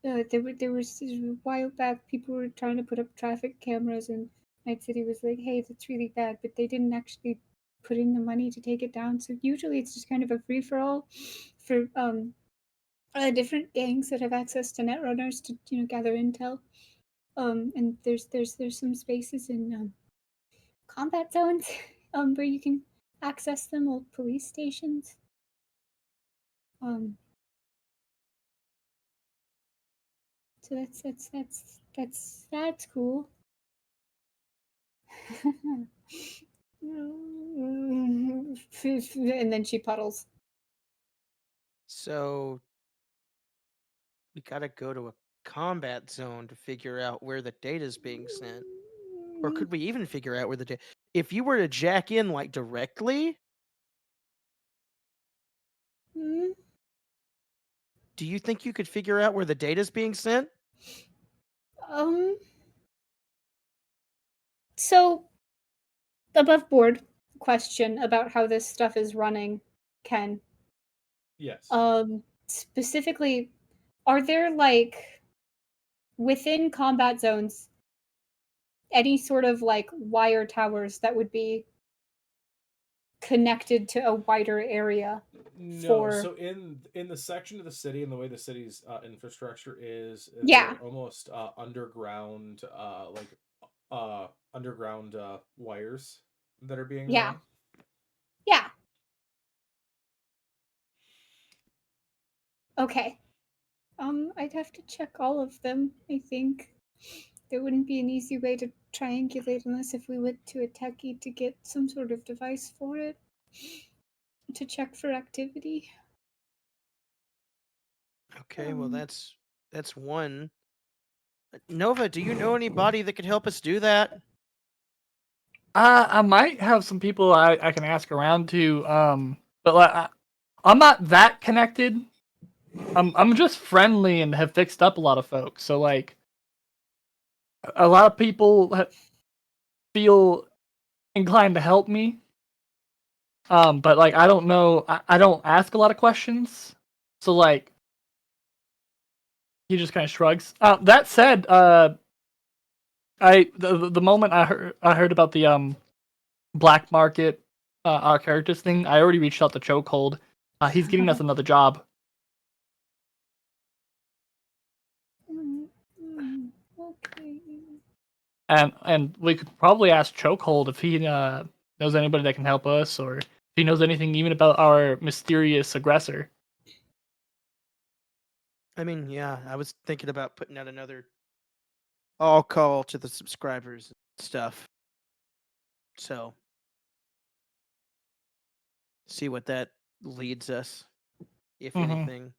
S6: There was a while back people were trying to put up traffic cameras, and Night City was like, "Hey, that's really bad," but they didn't actually put in the money to take it down. So usually it's just kind of a free for all for different gangs that have access to netrunners to gather intel. And there's some spaces in combat zones where you can access them, old police stations. Um, so that's cool. And then she puddles.
S3: So we gotta go to a combat zone to figure out where the data's being sent. Or could we even figure out where the data? If you were to jack in like directly,
S6: Mm,
S3: do you think you could figure out where the data's being sent?
S6: um. So above board question about how this stuff is running, Ken.
S1: Yes.
S6: Specifically, are there like within combat zones any sort of like wire towers that would be connected to a wider area
S1: No,
S6: for
S1: so in the section of the city and the way the city's infrastructure is, there
S6: yeah
S1: are almost underground underground wires that are being
S6: yeah
S1: run.
S6: yeah okay. I'd have to check all of them. I think there wouldn't be an easy way to triangulate unless if we went to a techie to get some sort of device for it to check for activity.
S3: Okay, well
S6: um
S3: that's one. Nova, do you know anybody that could help us do that?
S5: I might have some people I can ask around to. But like, I'm not that connected. I'm just friendly and have fixed up a lot of folks. So like, a lot of people feel inclined to help me. But like, I don't know. I don't ask a lot of questions. So like, he just kind of shrugs. That said, the moment I heard about black market our characters thing, I already reached out to Chokehold. He's getting us another job.
S6: Okay.
S5: And we could probably ask Chokehold if he knows anybody that can help us, or if he knows anything even about our mysterious aggressor.
S3: I mean, yeah, I was thinking about putting out another all call to the subscribers and stuff. So, see what that leads us, if
S5: Mhm.
S3: anything.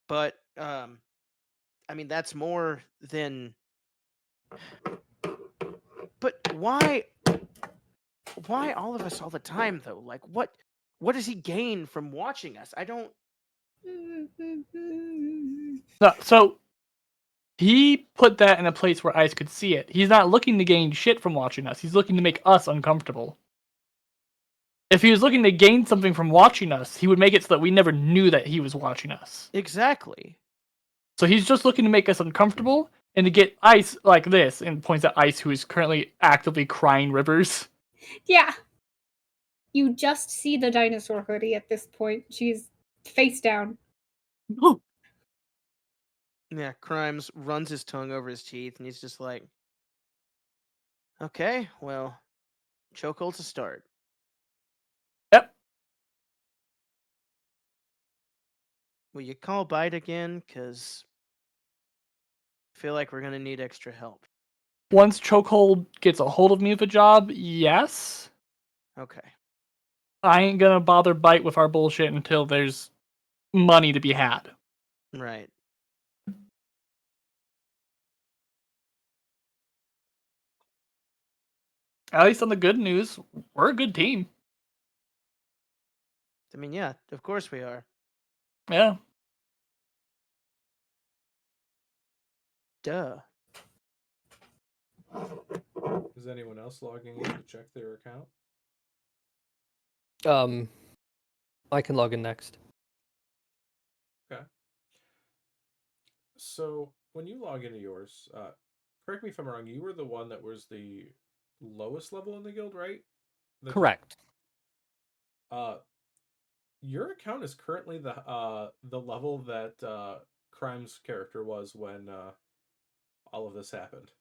S3: But I mean, that's more than. But why all of us all the time though? Like, what does he gain from watching us? I don't.
S5: So he put that in a place where Ice could see it. He's not looking to gain shit from watching us. He's looking to make us uncomfortable. If he was looking to gain something from watching us, he would make it so that we never knew that he was watching us.
S3: Exactly.
S5: So he's just looking to make us uncomfortable and to get Ice like this, and points at Ice, who is currently actively crying rivers.
S6: Yeah. You just see the dinosaur hoodie at this point. She's face down.
S3: Yeah, Crimes runs his tongue over his teeth, and he's just like, okay, well, Chokehold's a start.
S5: Yep.
S3: Will you call Bite again? Because I feel like we're going to need extra help.
S5: Once Chokehold gets a hold of me with a job, yes.
S3: Okay.
S5: I ain't gonna bother Bite with our bullshit until there's money to be had.
S3: Right.
S5: At least on the good news, we're a good team.
S3: I mean, yeah, of course we are.
S5: Yeah.
S3: Duh.
S1: Is anyone else logging in to check their account?
S4: I can log in next.
S1: Okay. So when you log into yours, correct me if I'm wrong. You were the one that was the lowest level in the guild, right?
S4: Correct.
S1: Your account is currently the level that Crime's character was when all of this happened.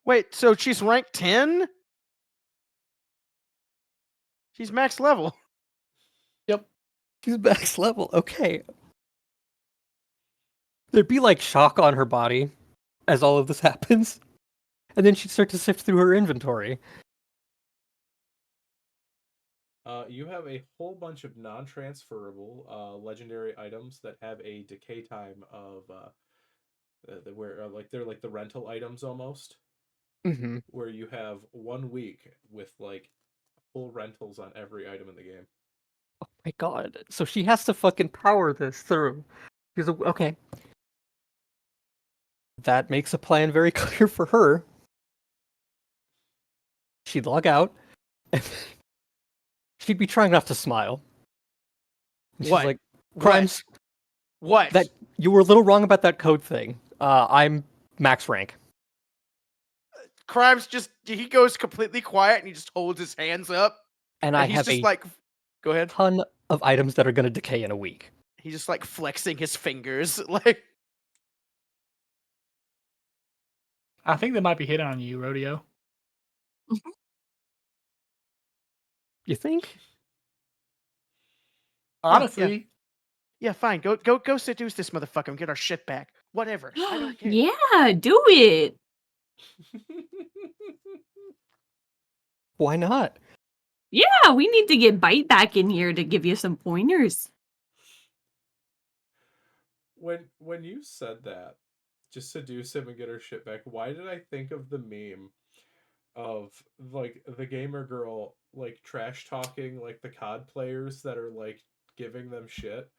S3: Wait, so she's ranked 10? She's max level.
S5: Yep.
S4: She's max level. Okay. There'd be like shock on her body as all of this happens. And then she'd start to sift through her inventory.
S1: You have a whole bunch of non-transferable legendary items that have a decay time of where like they're like the rental items almost,
S4: Mm-hmm.
S1: where you have 1 week with like full rentals on every item in the game.
S4: Oh my god. So she has to fucking power this through. She's okay. That makes a plan very clear for her. She'd log out, and she'd be trying not to smile. And
S3: What?
S4: she's like, Crimes,
S3: What?
S4: that you were a little wrong about that code thing. I'm max rank.
S3: Crimes he goes completely quiet and he just holds his hands up.
S4: And
S3: And
S4: I
S3: he's
S4: have
S3: just
S4: a
S3: like, go ahead.
S4: ton of items that are going to decay in a week.
S3: He's just like flexing his fingers. Like,
S5: I think they might be hitting on you, Rodeo.
S4: You think?
S5: Honestly.
S3: yeah, fine. Go seduce this motherfucker and get our shit back. Whatever. I don't care.
S2: Yeah, do it.
S4: Why not?
S2: Yeah, we need to get Bite back in here to give you some pointers.
S1: When you said that, just seduce him and get her shit back, why did I think of the meme of like the gamer girl like trash talking like the COD players that are like giving them shit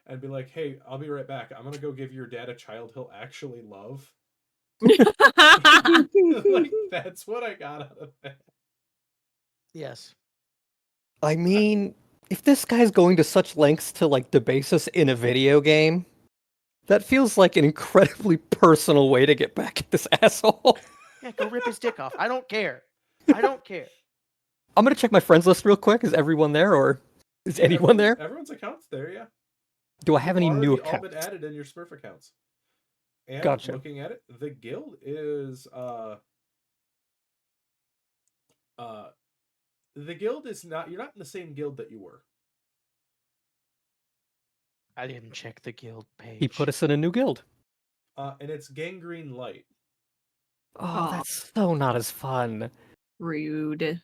S1: and be like, hey, I'll be right back. I'm gonna go give your dad a child he'll actually love. Like that's what I got out of that.
S3: Yes.
S4: I mean, if this guy's going to such lengths to like debase us in a video game, that feels like an incredibly personal way to get back at this asshole.
S3: Yeah, go rip his dick off. I don't care. I don't care.
S4: I'm gonna check my friends list real quick. Is everyone there, or is anyone there?
S1: Everyone's accounts there, yeah.
S4: Do I have any new
S1: Already all been
S4: accounts?
S1: added in your Smurf accounts. And
S4: Gotcha.
S1: looking at it, the guild is the guild is not, you're not in the same guild that you were.
S3: I didn't check the guild page.
S4: He put us in a new guild.
S1: And it's Gangrene Light.
S4: Oh,
S2: Aw.
S4: that's so not as fun.
S2: Rude.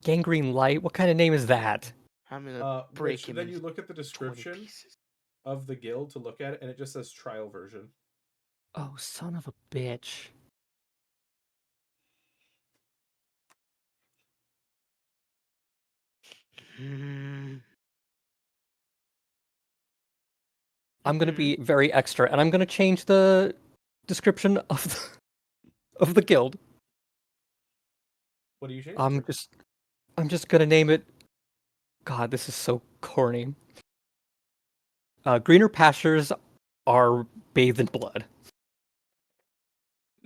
S4: Gangrene Light? What kind of name is that?
S3: I'm gonna break
S1: Which
S3: him.
S1: then you
S3: into
S1: look at the
S3: 20
S1: description
S3: pieces.
S1: of the guild to look at it, and it just says trial version.
S4: Oh, son of a bitch.
S3: Hmm.
S4: I'm gonna be very extra, and I'm gonna change the description of the guild.
S1: What do you change?
S4: I'm just gonna name it. God, this is so corny. Greener pastures are bathed in blood.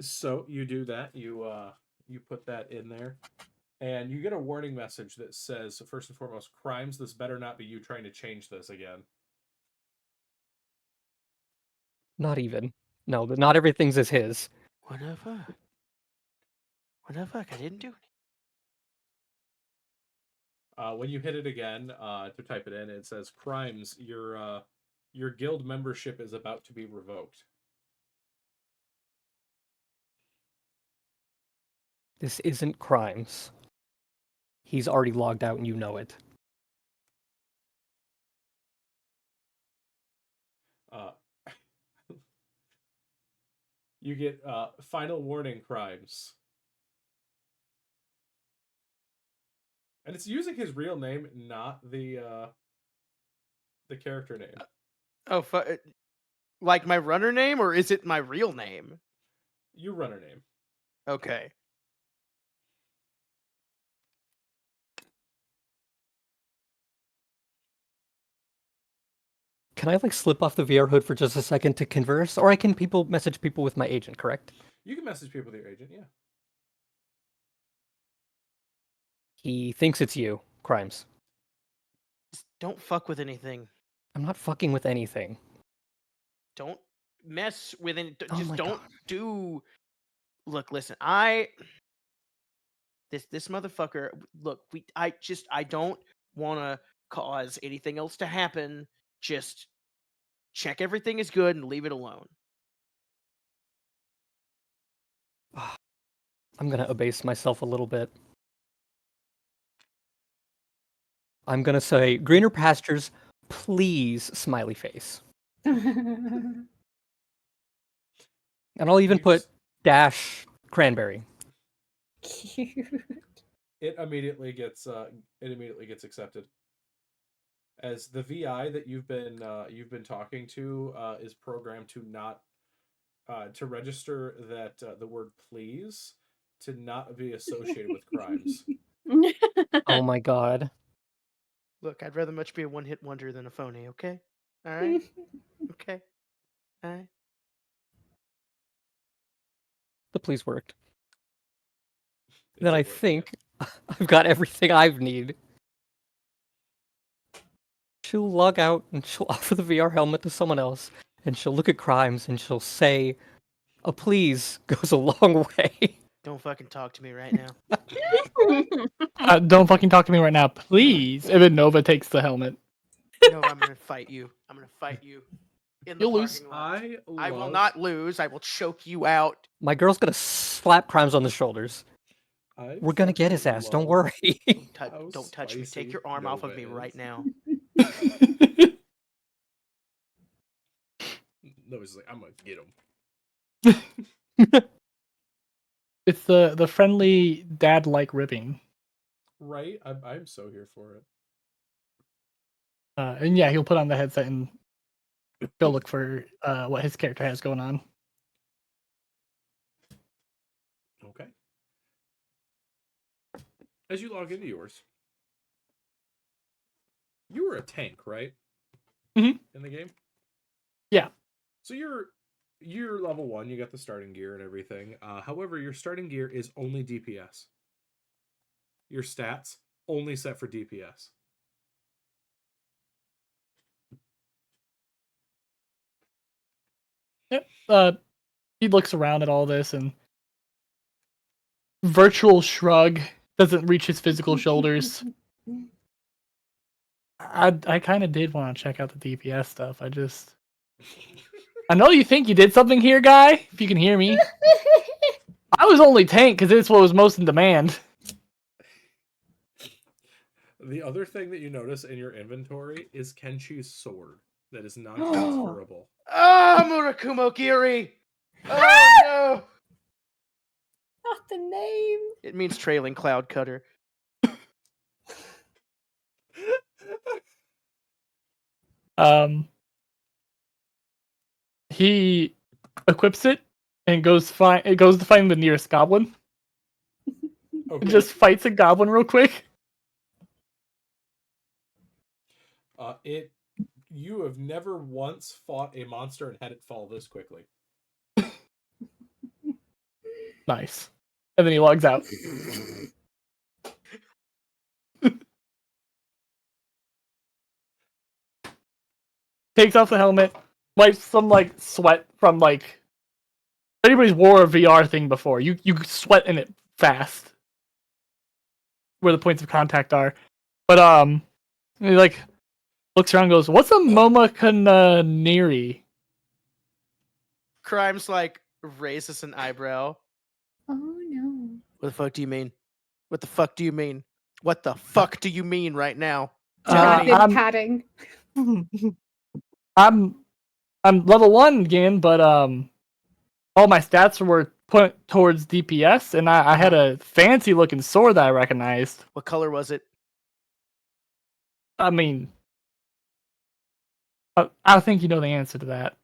S1: So you do that. You put that in there, and you get a warning message that says, first and foremost, crimes. This better not be you trying to change this again.
S4: Not even. No, but not everything's as his.
S3: What the fuck? What the fuck? I didn't do anything.
S1: When you hit it again to type it in, it says crimes. Your guild membership is about to be revoked.
S4: This isn't crimes. He's already logged out and you know it.
S1: Uh, you get final warning crimes. And it's using his real name, not the character name.
S3: Oh, like my runner name, or is it my real name?
S1: Your runner name.
S3: Okay.
S4: Can I like slip off the VR hood for just a second to converse, or I can message people with my agent? Correct?
S1: You can message people with your agent, yeah.
S4: He thinks it's you. Crimes.
S3: Just don't fuck with anything.
S4: I'm not fucking with anything.
S3: Don't mess with it.
S4: Oh
S3: Just
S4: my
S3: don't
S4: God.
S3: do. Look, listen. This motherfucker. Look, I don't want to cause anything else to happen. Just check everything is good and leave it alone.
S4: I'm gonna abase myself a little bit. I'm gonna say greener pastures, please, smiley face. And I'll even
S1: You
S4: put
S1: just-
S4: dash cranberry.
S6: Cute.
S1: it immediately gets accepted. As the VI that you've been talking to is programmed to not to register that the word please to not be associated with crimes.
S4: Oh my God.
S3: Look, I'd rather much be a one-hit wonder than a phony. Okay. All right. Okay. All right.
S4: The please worked.
S1: It
S4: Then
S1: did
S4: I
S1: work,
S4: think I've got everything I need. She'll log out and she'll offer the VR helmet to someone else, and she'll look at crimes and she'll say, "A please goes a long way."
S3: Don't fucking talk to me right now.
S5: Don't fucking talk to me right now, please. And then Nova takes the helmet.
S3: No, I'm gonna fight you. I'm gonna fight you in the
S5: You'll lose.
S3: parking lot.
S1: I
S3: I will not lose. I will choke you out.
S4: My girl's gonna slap crimes on the shoulders. We're gonna get his ass. Don't worry.
S3: Don't touch me. Take your arm off of me right now.
S1: Nobody's like, I'm gonna get him.
S5: It's the friendly dad-like ribbing.
S1: Right? I'm so here for it.
S5: And yeah, he'll put on the headset and go look for what his character has going on.
S1: Okay. As you log into yours, you were a tank, right?
S5: Mhm.
S1: In the game?
S5: Yeah.
S1: So you're level 1, you got the starting gear and everything. However, your starting gear is only DPS. your stats only set for DPS.
S5: Yep. He looks around at all this and virtual shrug, doesn't reach his physical shoulders. I kind of did want to check out the DPS stuff. I know you think you did something here, guy. If you can hear me, I was only tank because it's what was most in demand.
S1: The other thing that you notice in your inventory is Kenchi's sword that is not transferable.
S3: Ah, Murakumo Giri! Oh no!
S6: Not the name.
S3: It means trailing cloud cutter.
S5: He equips it and goes to find the nearest goblin.
S1: Okay.
S5: And just fights a goblin real quick.
S1: You have never once fought a monster and had it fall this quickly.
S5: Nice. And then he logs out. Takes off the helmet, wipes some like sweat from like anybody's wore a VR thing before. You sweat in it fast. Where the points of contact are. But he like looks around and goes, "What's a Momokaniri?"
S3: Crimes like raises an eyebrow.
S6: Oh no.
S3: What the fuck do you mean? What the fuck do you mean? What the fuck do you mean right now?
S6: Rapid
S5: I'm-
S6: padding.
S5: I'm level 1 again, but all my stats were put towards DPS, and I had a fancy looking sword that I recognized.
S3: What color was it?
S5: I mean, I think you know the answer to that.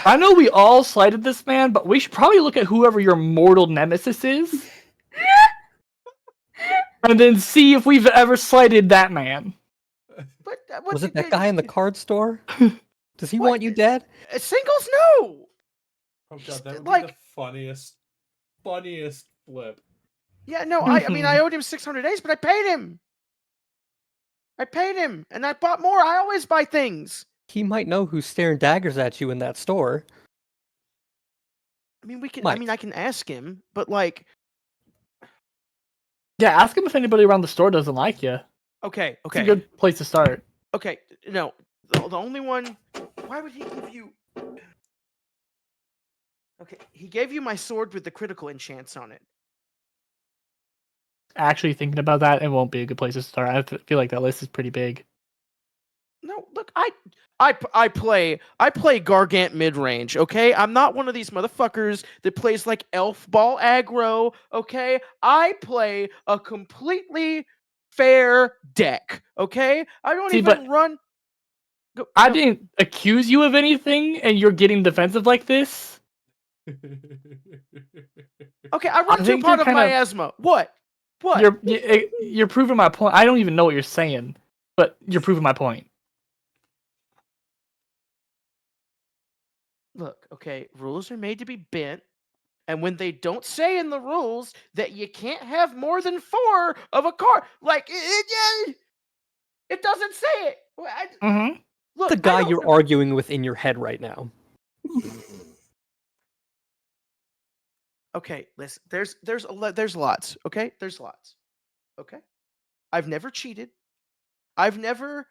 S5: I know we all slighted this man, but we should probably look at whoever your mortal nemesis is. And then see if we've ever slighted that man.
S3: What
S4: Was it that guy in the card store? Does he
S3: What?
S4: want you dead?
S3: Singles? No!
S1: Oh god, that would be
S3: Like-
S1: the funniest flip.
S3: Yeah, no, I mean, I owed him 600 days, but I paid him! And I bought more. I always buy things.
S4: He might know who's staring daggers at you in that store.
S3: I mean,
S4: Mike.
S3: I can ask him, but like,
S5: Yeah, ask him if anybody around the store doesn't like you.
S3: okay.
S5: It's a good place to start.
S3: Okay, no. The only one. Why would he give you. Okay, he gave you my sword with the critical enchants on it.
S5: Actually, thinking about that, it won't be a good place to start. I feel like that list is pretty big.
S3: No, look, I play Gargant mid range. Okay, I'm not one of these motherfuckers that plays like elf ball aggro. Okay, I play a completely fair deck. Okay, I don't
S5: See,
S3: even
S5: but
S3: run.
S5: I
S3: No,
S5: didn't accuse you of anything, and you're getting defensive like this.
S3: Okay, I run
S5: I
S3: two
S5: think
S3: part
S5: you're
S3: of
S5: kinda-
S3: miasma. What? What?
S5: You're proving my point. I don't even know what you're saying, but you're proving my point.
S3: Look, okay, rules are made to be bent. And when they don't say in the rules that you can't have more than 4 of a card, like it doesn't say it.
S5: Mm-hmm.
S3: Look,
S4: The
S3: I
S4: guy
S3: don't
S4: you're
S3: know.
S4: arguing with in your head right now.
S3: Okay, listen. There's lots. Okay, there's lots. Okay, I've never cheated. I've never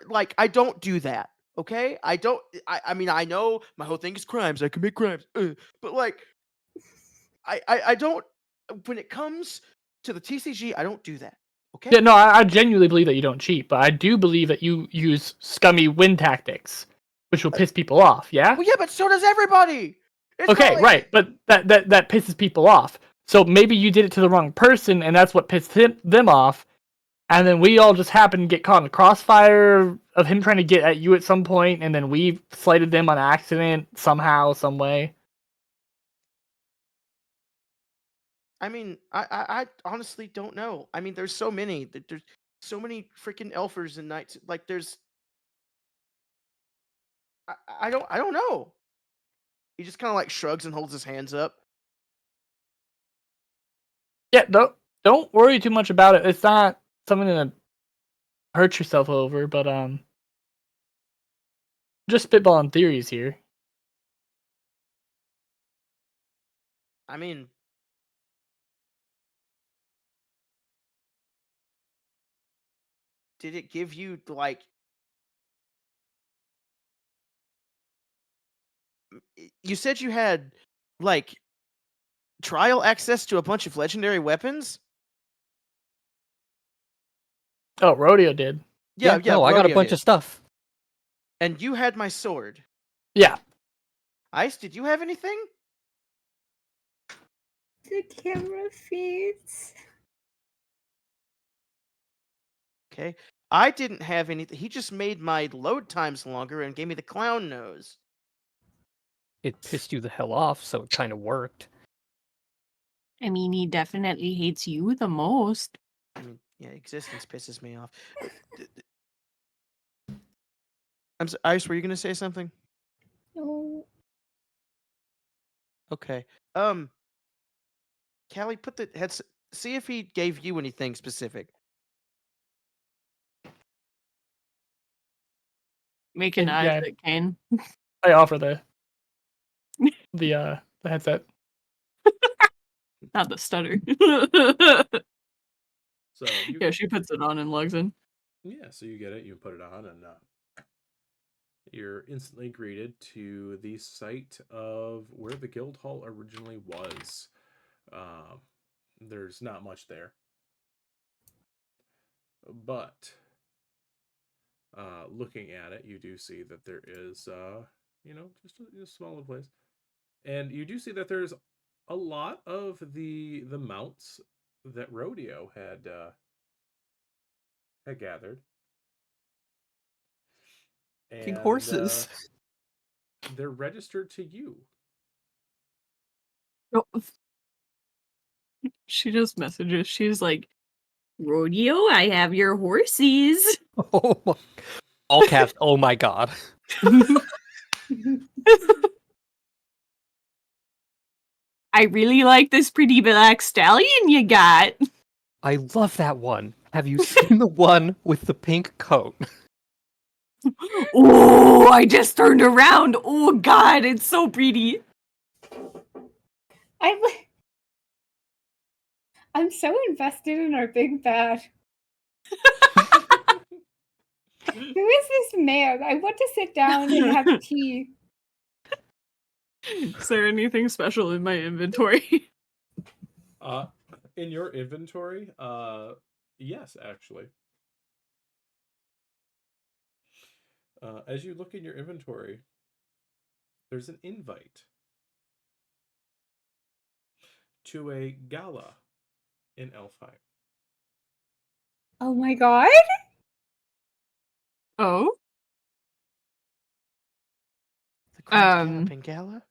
S3: like I don't do that. Okay, I don't. I mean I know my whole thing is crimes. I commit crimes, but like I don't. When it comes to the TCG, I don't do that. Okay.
S5: Yeah, no, I genuinely believe that you don't cheat, but I do believe that you use scummy win tactics, which will piss people off. Yeah.
S3: Well, yeah, but so does everybody. It's
S5: Okay,
S3: not like-
S5: right, but that pisses people off. So maybe you did it to the wrong person, and that's what pissed them off. And then we all just happened to get caught in the crossfire of him trying to get at you at some point, and then we slighted them on accident somehow, some way.
S3: I mean, I honestly don't know. I mean, there's so many. There's so many freaking elfers and knights. Like, there's. I don't know. He just kind of like shrugs and holds his hands up.
S5: Yeah, don't worry too much about it. It's not something to hurt yourself over, but just spitballing theories here.
S3: I mean, did it give you like? You said you had like trial access to a bunch of legendary weapons.
S5: Oh, Rodeo did.
S3: Yeah,
S4: no, I got a
S3: Rodeo
S4: bunch
S3: did.
S4: of stuff.
S3: And you had my sword.
S5: Yeah.
S3: Ice, did you have anything?
S6: The camera feeds.
S3: Okay. I didn't have anything. He just made my load times longer and gave me the clown nose.
S4: It pissed you the hell off, so it kind of worked.
S2: I mean, he definitely hates you the most.
S3: I mean, yeah, existence pisses me off. Ice, were you gonna say something?
S6: No.
S3: Okay. Callie, put the heads. See if he gave you anything specific.
S2: Making
S5: And,
S2: eyes
S5: yeah.
S2: at Kane.
S5: I offer the headset.
S2: Not the stutter.
S1: So you
S2: Yeah, she puts it on and logs in.
S1: Yeah, so you get it, you put it on, and you're instantly greeted to the site of where the guild hall originally was. There's not much there, but looking at it, you do see that there is, just a small little place, and you do see that there's a lot of the mounts that Rodeo had gathered.
S4: Fucking
S1: And
S4: horses.
S1: they're registered to you.
S2: Oh. She just messages. She's like, Rodeo, I have your horses.
S4: Oh my. All caps. Oh my god.
S2: I really like this pretty black stallion you got.
S4: I love that one. Have you seen the one with the pink coat?
S2: Oh, I just turned around. Oh god, it's so pretty.
S6: I'm so invested in our big bad. Who is this man? I want to sit down and have tea.
S2: Is there anything special in my inventory?
S1: In your inventory, yes, actually. As you look in your inventory, there's an invite to a gala in Elfheim.
S6: Oh my god.
S2: Oh?
S3: The Grand Galloping Gala?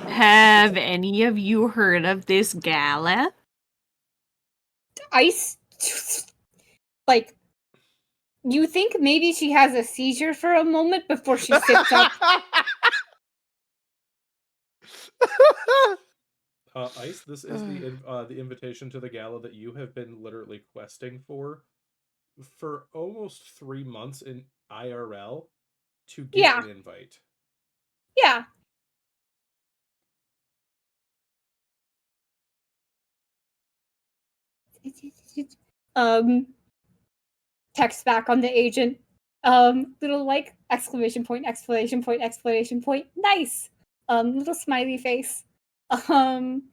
S2: Have any of you heard of this gala?
S6: Ice. Like, you think maybe she has a seizure for a moment before she sits up?
S1: Ice, this is the invitation to the gala that you have been literally questing for almost 3 months in IRL to get an invite.
S6: Yeah. Text back on the agent. Little like exclamation point, exclamation point, exclamation point. Nice. Little smiley face. And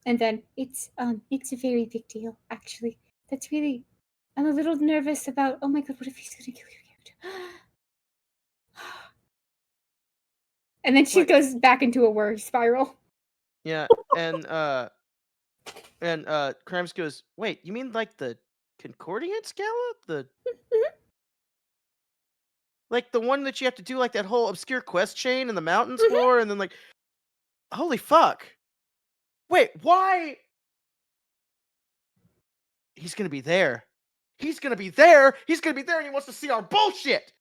S6: then it's a very big deal, actually. That's really, I'm a little nervous about, oh my god, what if he's gonna kill your character? And then she goes back into a worry spiral.
S3: Yeah, and Krams goes, wait, you mean like the Concordiance Gala? Like the one that you have to do like that whole obscure quest chain in the mountains for, and then like, holy fuck. Wait, why? He's gonna be there. He's gonna be there. He's gonna be there, and he wants to see our bullshit.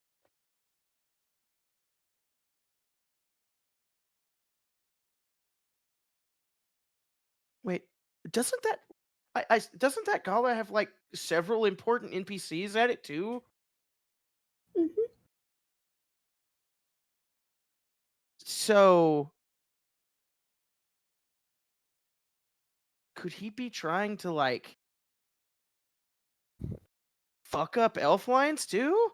S3: doesn't that doesn't that gala have like several important NPCs at it too?
S6: Mhm.
S3: So could he be trying to like fuck up elf lines too?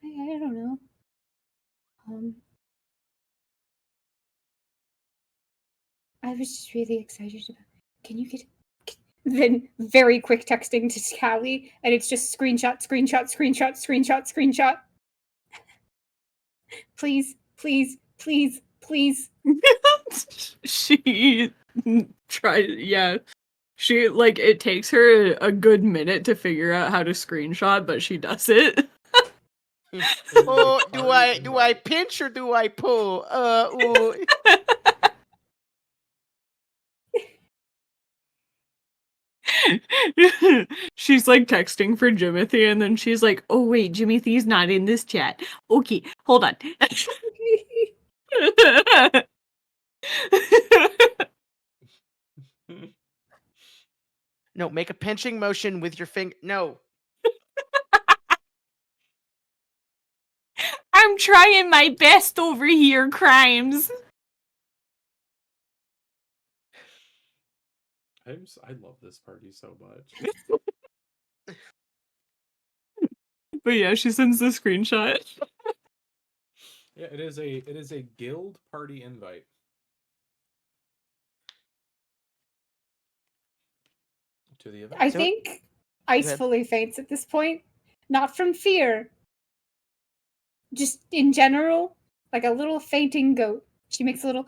S6: I don't know. I was just really excited about. Can you get? Then very quick texting to Callie, and it's just screenshot, screenshot, screenshot, screenshot, screenshot. Please, please, please, please.
S2: She tried, yeah. She, like, it takes her a good minute to figure out how to screenshot, but she does it.
S3: Oh, do I pinch or do I pull? Ooh.
S2: She's like texting for Jimothy, and then she's like, "Oh wait, Jimothy's not in this chat. Okay, hold on."
S3: No, make a pinching motion with your finger. No.
S2: I'm trying my best over here, Crimes.
S1: I love this party so much.
S2: But yeah, she sends the screenshot.
S1: Yeah, it is a guild party invite. To the event.
S6: I
S3: So-
S6: think Ice
S3: ahead.
S6: fully faints at this point, not from fear, just in general, like a little fainting goat. She makes a little.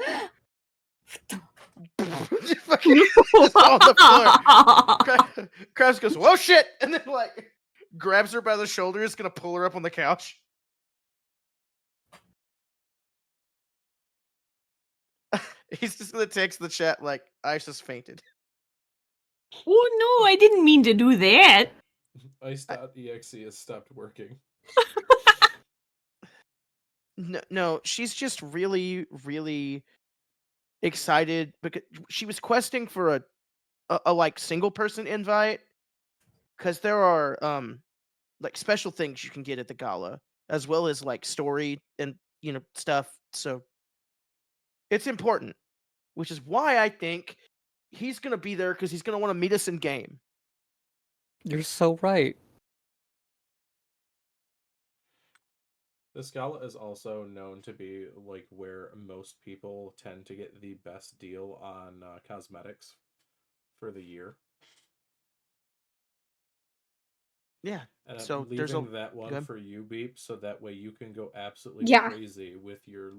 S3: Fucking just on the floor. Krabs goes, "Whoa, shit!" and then like grabs her by the shoulder. Is gonna pull her up on the couch. He's just gonna text the chat like, "Ice just fainted."
S2: Oh no, I didn't mean to do that.
S1: Ice.exe has stopped working.
S3: No, she's just really, really excited because she was questing for a like single person invite because there are like special things you can get at the gala as well as like story and stuff. So it's important, which is why I think he's gonna be there because he's gonna want to meet us in game.
S4: You're so right.
S1: This gala is also known to be like where most people tend to get the best deal on cosmetics for the year.
S3: Yeah.
S1: And I'm
S3: So there's
S1: leaving that one
S3: good.
S1: for you, Beep, so that way you can go absolutely
S6: Yeah.
S1: crazy with your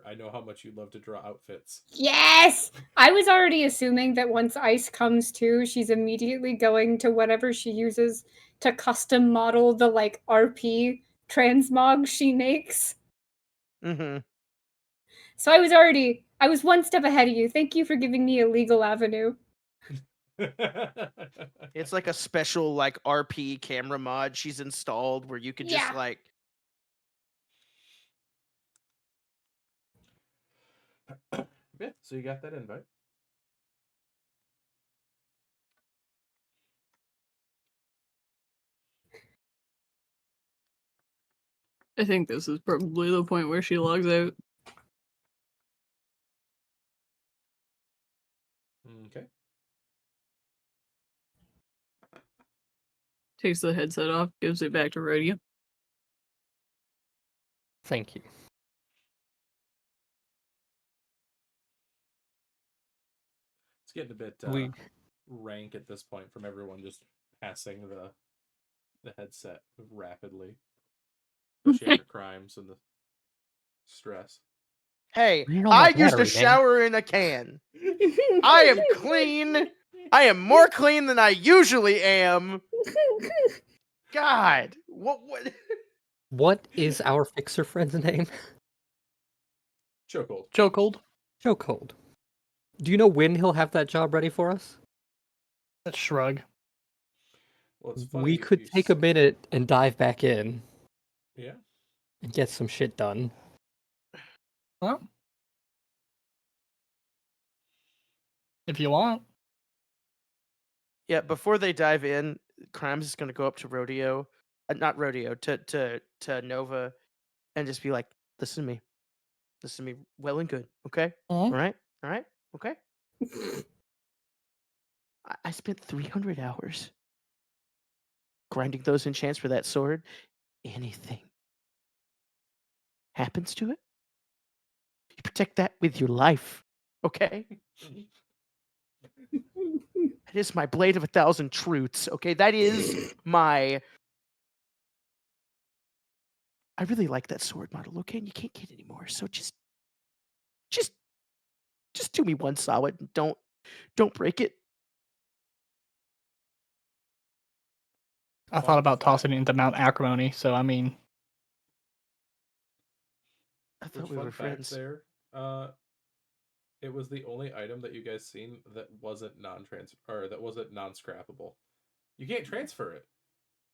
S1: I know how much you love to draw outfits.
S6: Yes! I was already assuming that once Ice comes to, she's immediately going to whatever she uses to custom model the like RP transmog she makes.
S3: Mm-hmm.
S6: So I was one step ahead of you. Thank you for giving me a legal avenue.
S3: It's like a special like RP camera mod she's installed where you can just
S6: Yeah.
S3: like
S1: Yeah, so you got that invite.
S2: I think this is probably the point where she logs out.
S1: Okay.
S2: Takes the headset off, gives it back to radio.
S4: Thank you.
S1: It's getting a bit
S4: We
S1: rank at this point from everyone just passing the headset rapidly. Especially after crimes and the stress.
S3: hey,
S4: You know my
S3: I used a
S4: battery, man.
S3: shower in a can. I am clean. I am more clean than I usually am. God, what?
S4: What is our fixer friend's name?
S1: Chokehold.
S5: Chokehold.
S4: Chokehold. Do you know when he'll have that job ready for us?
S5: That shrug.
S1: Well, it's funny.
S4: We could take a minute and dive back in.
S1: Yeah.
S4: And get some shit done.
S5: Well, if you want.
S3: Yeah, before they dive in, Crimes is gonna go up to not Rodeo, to Nova, and just be like, "Listen to me, well and good, okay?
S5: Mhm.
S3: All right, okay." I spent 300 hours grinding those enchants for that sword. Anything happens to it, you protect that with your life, okay? That is my blade of 1,000 truths, okay? That is my. I really like that sword model, okay? And you can't get any more, so just, just do me one solid and don't break it.
S5: I thought
S1: Fun
S5: about
S1: fact.
S5: tossing it into Mount Acrimony, so I mean,
S3: I
S1: Which
S3: thought we
S1: fun
S3: were
S1: fact
S3: friends.
S1: there? It was the only item that you guys seen that wasn't non-scrappable. You can't transfer it,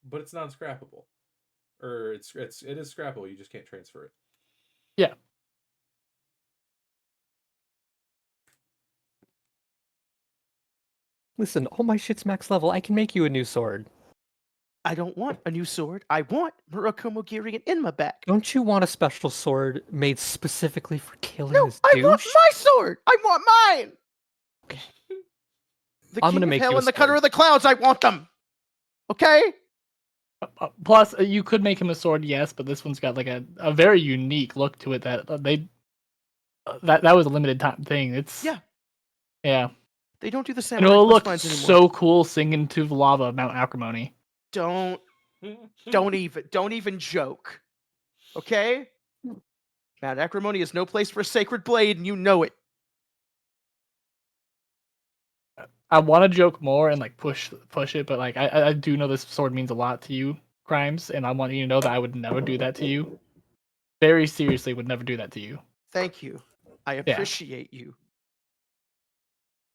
S1: but it's non-scrappable, or it is scrappable. You just can't transfer it.
S5: yeah.
S4: Listen, all my shit's max level. I can make you a new sword.
S3: I don't want a new sword. I want Murakumo Girion in my back.
S4: Don't you want a special sword made specifically for killing
S3: No,
S4: this
S3: I want
S4: douche?
S3: my sword. I want mine. The
S4: I'm
S3: King
S4: gonna
S3: of
S4: make
S3: Hell
S4: you a
S3: and the Cutter
S4: sword.
S3: of the Clouds. I want them. Okay.
S5: Plus, you could make him a sword, yes, but this one's got like a very unique look to it that that was a limited time thing. It's
S3: Yeah.
S5: yeah.
S3: They don't do the
S5: And
S3: samurai
S5: it'll
S3: quest
S5: look
S3: lines anymore.
S5: so cool singing to the lava of Mount Acrimony.
S3: Don't even joke. Okay? Mount Acrimony is no place for a sacred blade, and you know it.
S5: I want to joke more and like push it, but like I do know this sword means a lot to you, Crimes, and I want you to know that I would never do that to you. Very seriously, would never do that to you.
S3: Thank you. I
S5: Yeah.
S3: appreciate you.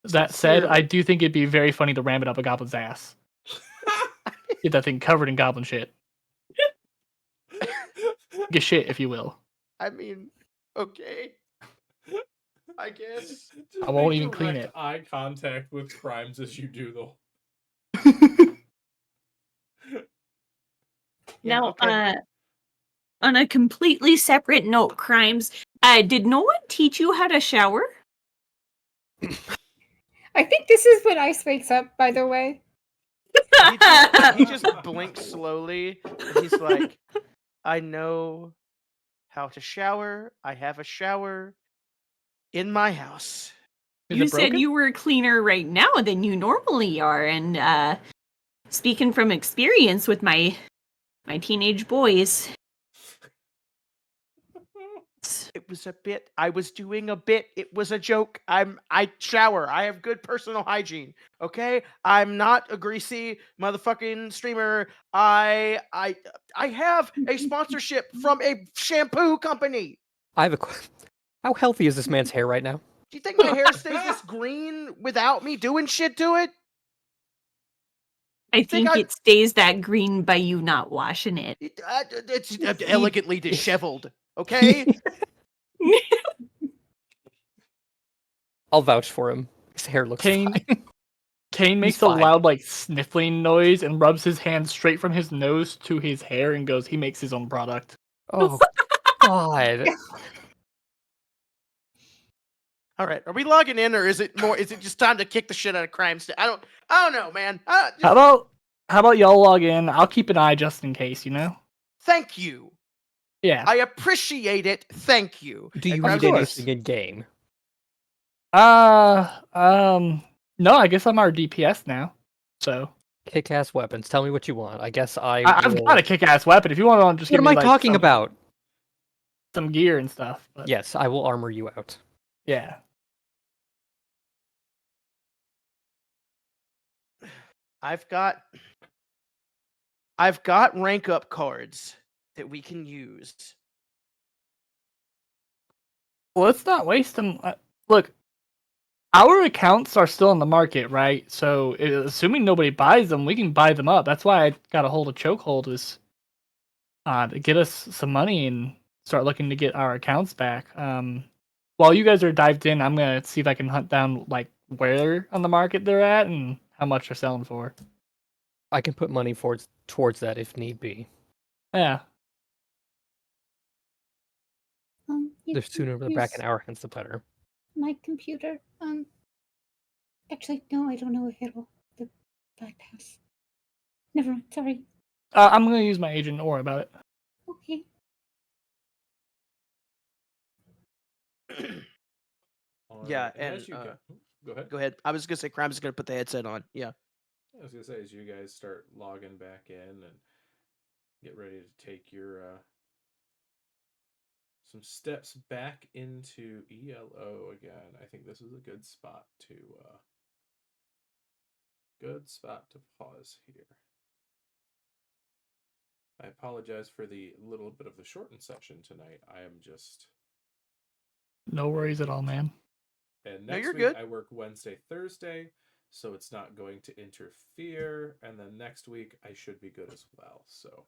S5: That said, I
S3: Sincerely.
S5: do think it'd be very funny to ram it up a goblin's ass. Get that thing covered in goblin shit. Get shit, if you will.
S3: I mean, okay. I guess.
S1: Just
S5: I won't
S1: make
S5: even clean
S1: direct
S5: it.
S1: eye contact with Crimes as you do though.
S3: Yeah,
S2: Now,
S3: okay.
S2: on a completely separate note, Crimes, did no one teach you how to shower?
S6: I think this is when Ice wakes up, by the way.
S3: He just blinks slowly, and he's like, I know how to shower. I have a shower in my house.
S5: Is
S2: You
S5: it
S2: said
S5: broken?
S2: you were cleaner right now than you normally are, and speaking from experience with my teenage boys,
S3: It was a bit. I was doing a bit. It was a joke. I shower. I have good personal hygiene. Okay? I'm not a greasy motherfucking streamer. I have a sponsorship from a shampoo company.
S4: I have a. How healthy is this man's hair right now?
S3: Do you think my hair stays this green without me doing shit to it?
S2: I
S3: Think
S2: think it stays that green by you not washing it.
S3: It's elegantly disheveled. Okay?
S4: I'll vouch for him. His hair looks
S5: Kane
S4: fine.
S5: Kane makes a
S4: fine.
S5: loud like sniffling noise and rubs his hand straight from his nose to his hair and goes, he makes his own product.
S4: Oh God.
S3: All right, are we logging in, or is it more? Is it just time to kick the shit out of crime? I don't know, man.
S5: How about y'all log in? I'll keep an eye just in case, you know?
S3: Thank you.
S5: Yeah.
S3: I appreciate it. Thank you.
S4: Do you
S3: And
S5: Of
S4: need
S5: course.
S4: anything in game?
S5: No, I guess I'm our DPS now. So
S4: Kick-ass weapons. Tell me what you want. I guess
S5: I've
S4: will...
S5: got a kick-ass weapon. If you want to just
S4: What
S5: give
S4: am
S5: me
S4: I
S5: like
S4: talking about?
S5: some gear and stuff. But
S4: Yes, I will armor you out.
S5: yeah.
S3: I've got rank up cards that we can use.
S5: Well, let's not waste them. Look, our accounts are still on the market, right? So, assuming nobody buys them, we can buy them up. That's why I got a hold of Chokehold. Is to get us some money and start looking to get our accounts back. While you guys are dived in, I'm gonna see if I can hunt down like where on the market they're at and how much they're selling for.
S4: I can put money towards that if need be.
S5: Yeah.
S6: You
S4: The
S6: can
S4: sooner they're back in
S6: use
S4: our hands, the better.
S6: my computer. Actually, no, I don't know if it'll the bypass. Never mind. Sorry.
S5: I'm gonna use my agent. Don't worry about it.
S6: Okay.
S3: Yeah,
S1: Alright,
S3: and
S1: as you go ahead.
S3: go ahead. I was gonna say, Crimes is gonna put the headset on. Yeah.
S1: I was gonna say, as you guys start logging back in and get ready to take your some steps back into ELO again, I think this is a good spot to pause here. I apologize for the little bit of the shortened session tonight. I am just
S5: No worries at all, man.
S1: and
S3: No,
S1: next
S3: you're
S1: week
S3: good.
S1: I work Wednesday, Thursday, so it's not going to interfere. And then next week I should be good as well. So,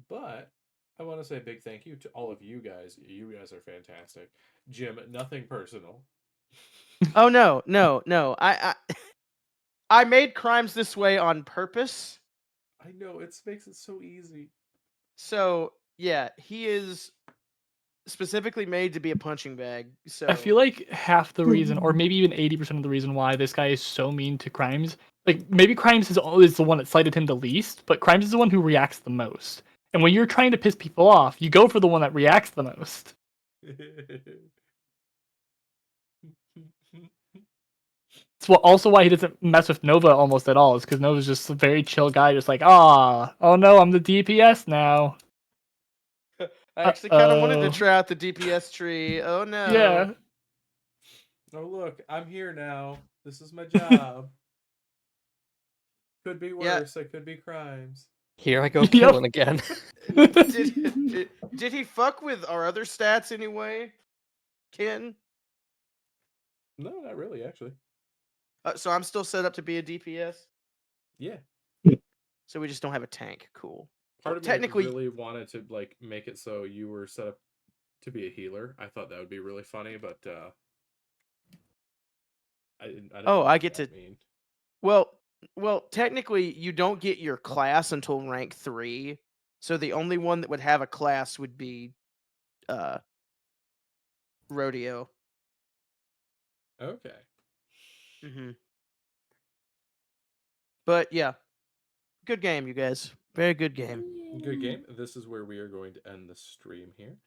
S1: but I want to say a big thank you to all of you guys. You guys are fantastic. Jim, nothing personal.
S3: Oh no. I made Crimes this way on purpose.
S1: I know it makes it so easy.
S3: So yeah, he is specifically made to be a punching bag. So
S5: I feel like half the reason, or maybe even 80% of the reason why this guy is so mean to Crimes, like maybe Crimes is always the one that slighted him the least, but Crimes is the one who reacts the most. And when you're trying to piss people off, you go for the one that reacts the most. It's also why he doesn't mess with Nova almost at all, is because Nova's just a very chill guy, just like, oh no, I'm the DPS now.
S3: I actually kind of wanted to
S5: Uh-oh.
S3: try out the DPS tree. Oh no.
S5: Yeah.
S1: Oh look, I'm here now. This is my job. Could be
S3: Yeah.
S1: worse. I could be Crimes.
S4: Here I go
S5: Yep.
S4: killing again.
S3: Did he fuck with our other stats anyway, Ken?
S1: No, not really, actually.
S3: So I'm still set up to be a DPS.
S1: Yeah.
S3: So we just don't have a tank. Cool.
S1: Part of me
S3: Technically,
S1: really wanted to like make it so you were set up to be a healer. I thought that would be really funny, but I didn't.
S3: Oh,
S1: know
S3: I
S1: what
S3: get
S1: that
S3: to-
S1: mean.
S3: well, technically, you don't get your class until rank 3. So the only one that would have a class would be, Rodeo.
S1: Okay.
S3: Mm-hmm. But yeah, good game, you guys. Very good game.
S1: Good game. This is where we are going to end the stream here.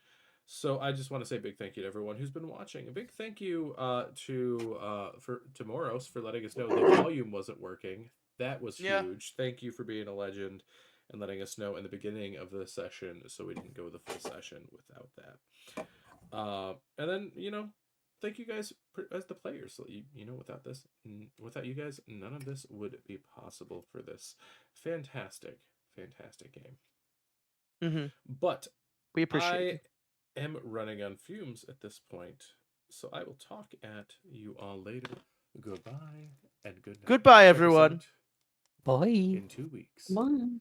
S1: So I just want to say a big thank you to everyone who's been watching. A big thank you to Moros for letting us know the volume wasn't working. That was
S3: Yeah.
S1: huge. Thank you for being a legend and letting us know in the beginning of the session so we didn't go the full session without that. And then, thank you guys as the players. So without you guys, none of this would be possible for this fantastic game.
S3: Mm-hmm.
S1: But
S3: We appreciate you.
S1: I am running on fumes at this point, so I will talk at you all later. Goodbye and good night.
S3: Goodbye,
S1: Check us
S3: everyone.
S1: out
S4: Bye.
S1: in 2 weeks.
S2: Come on.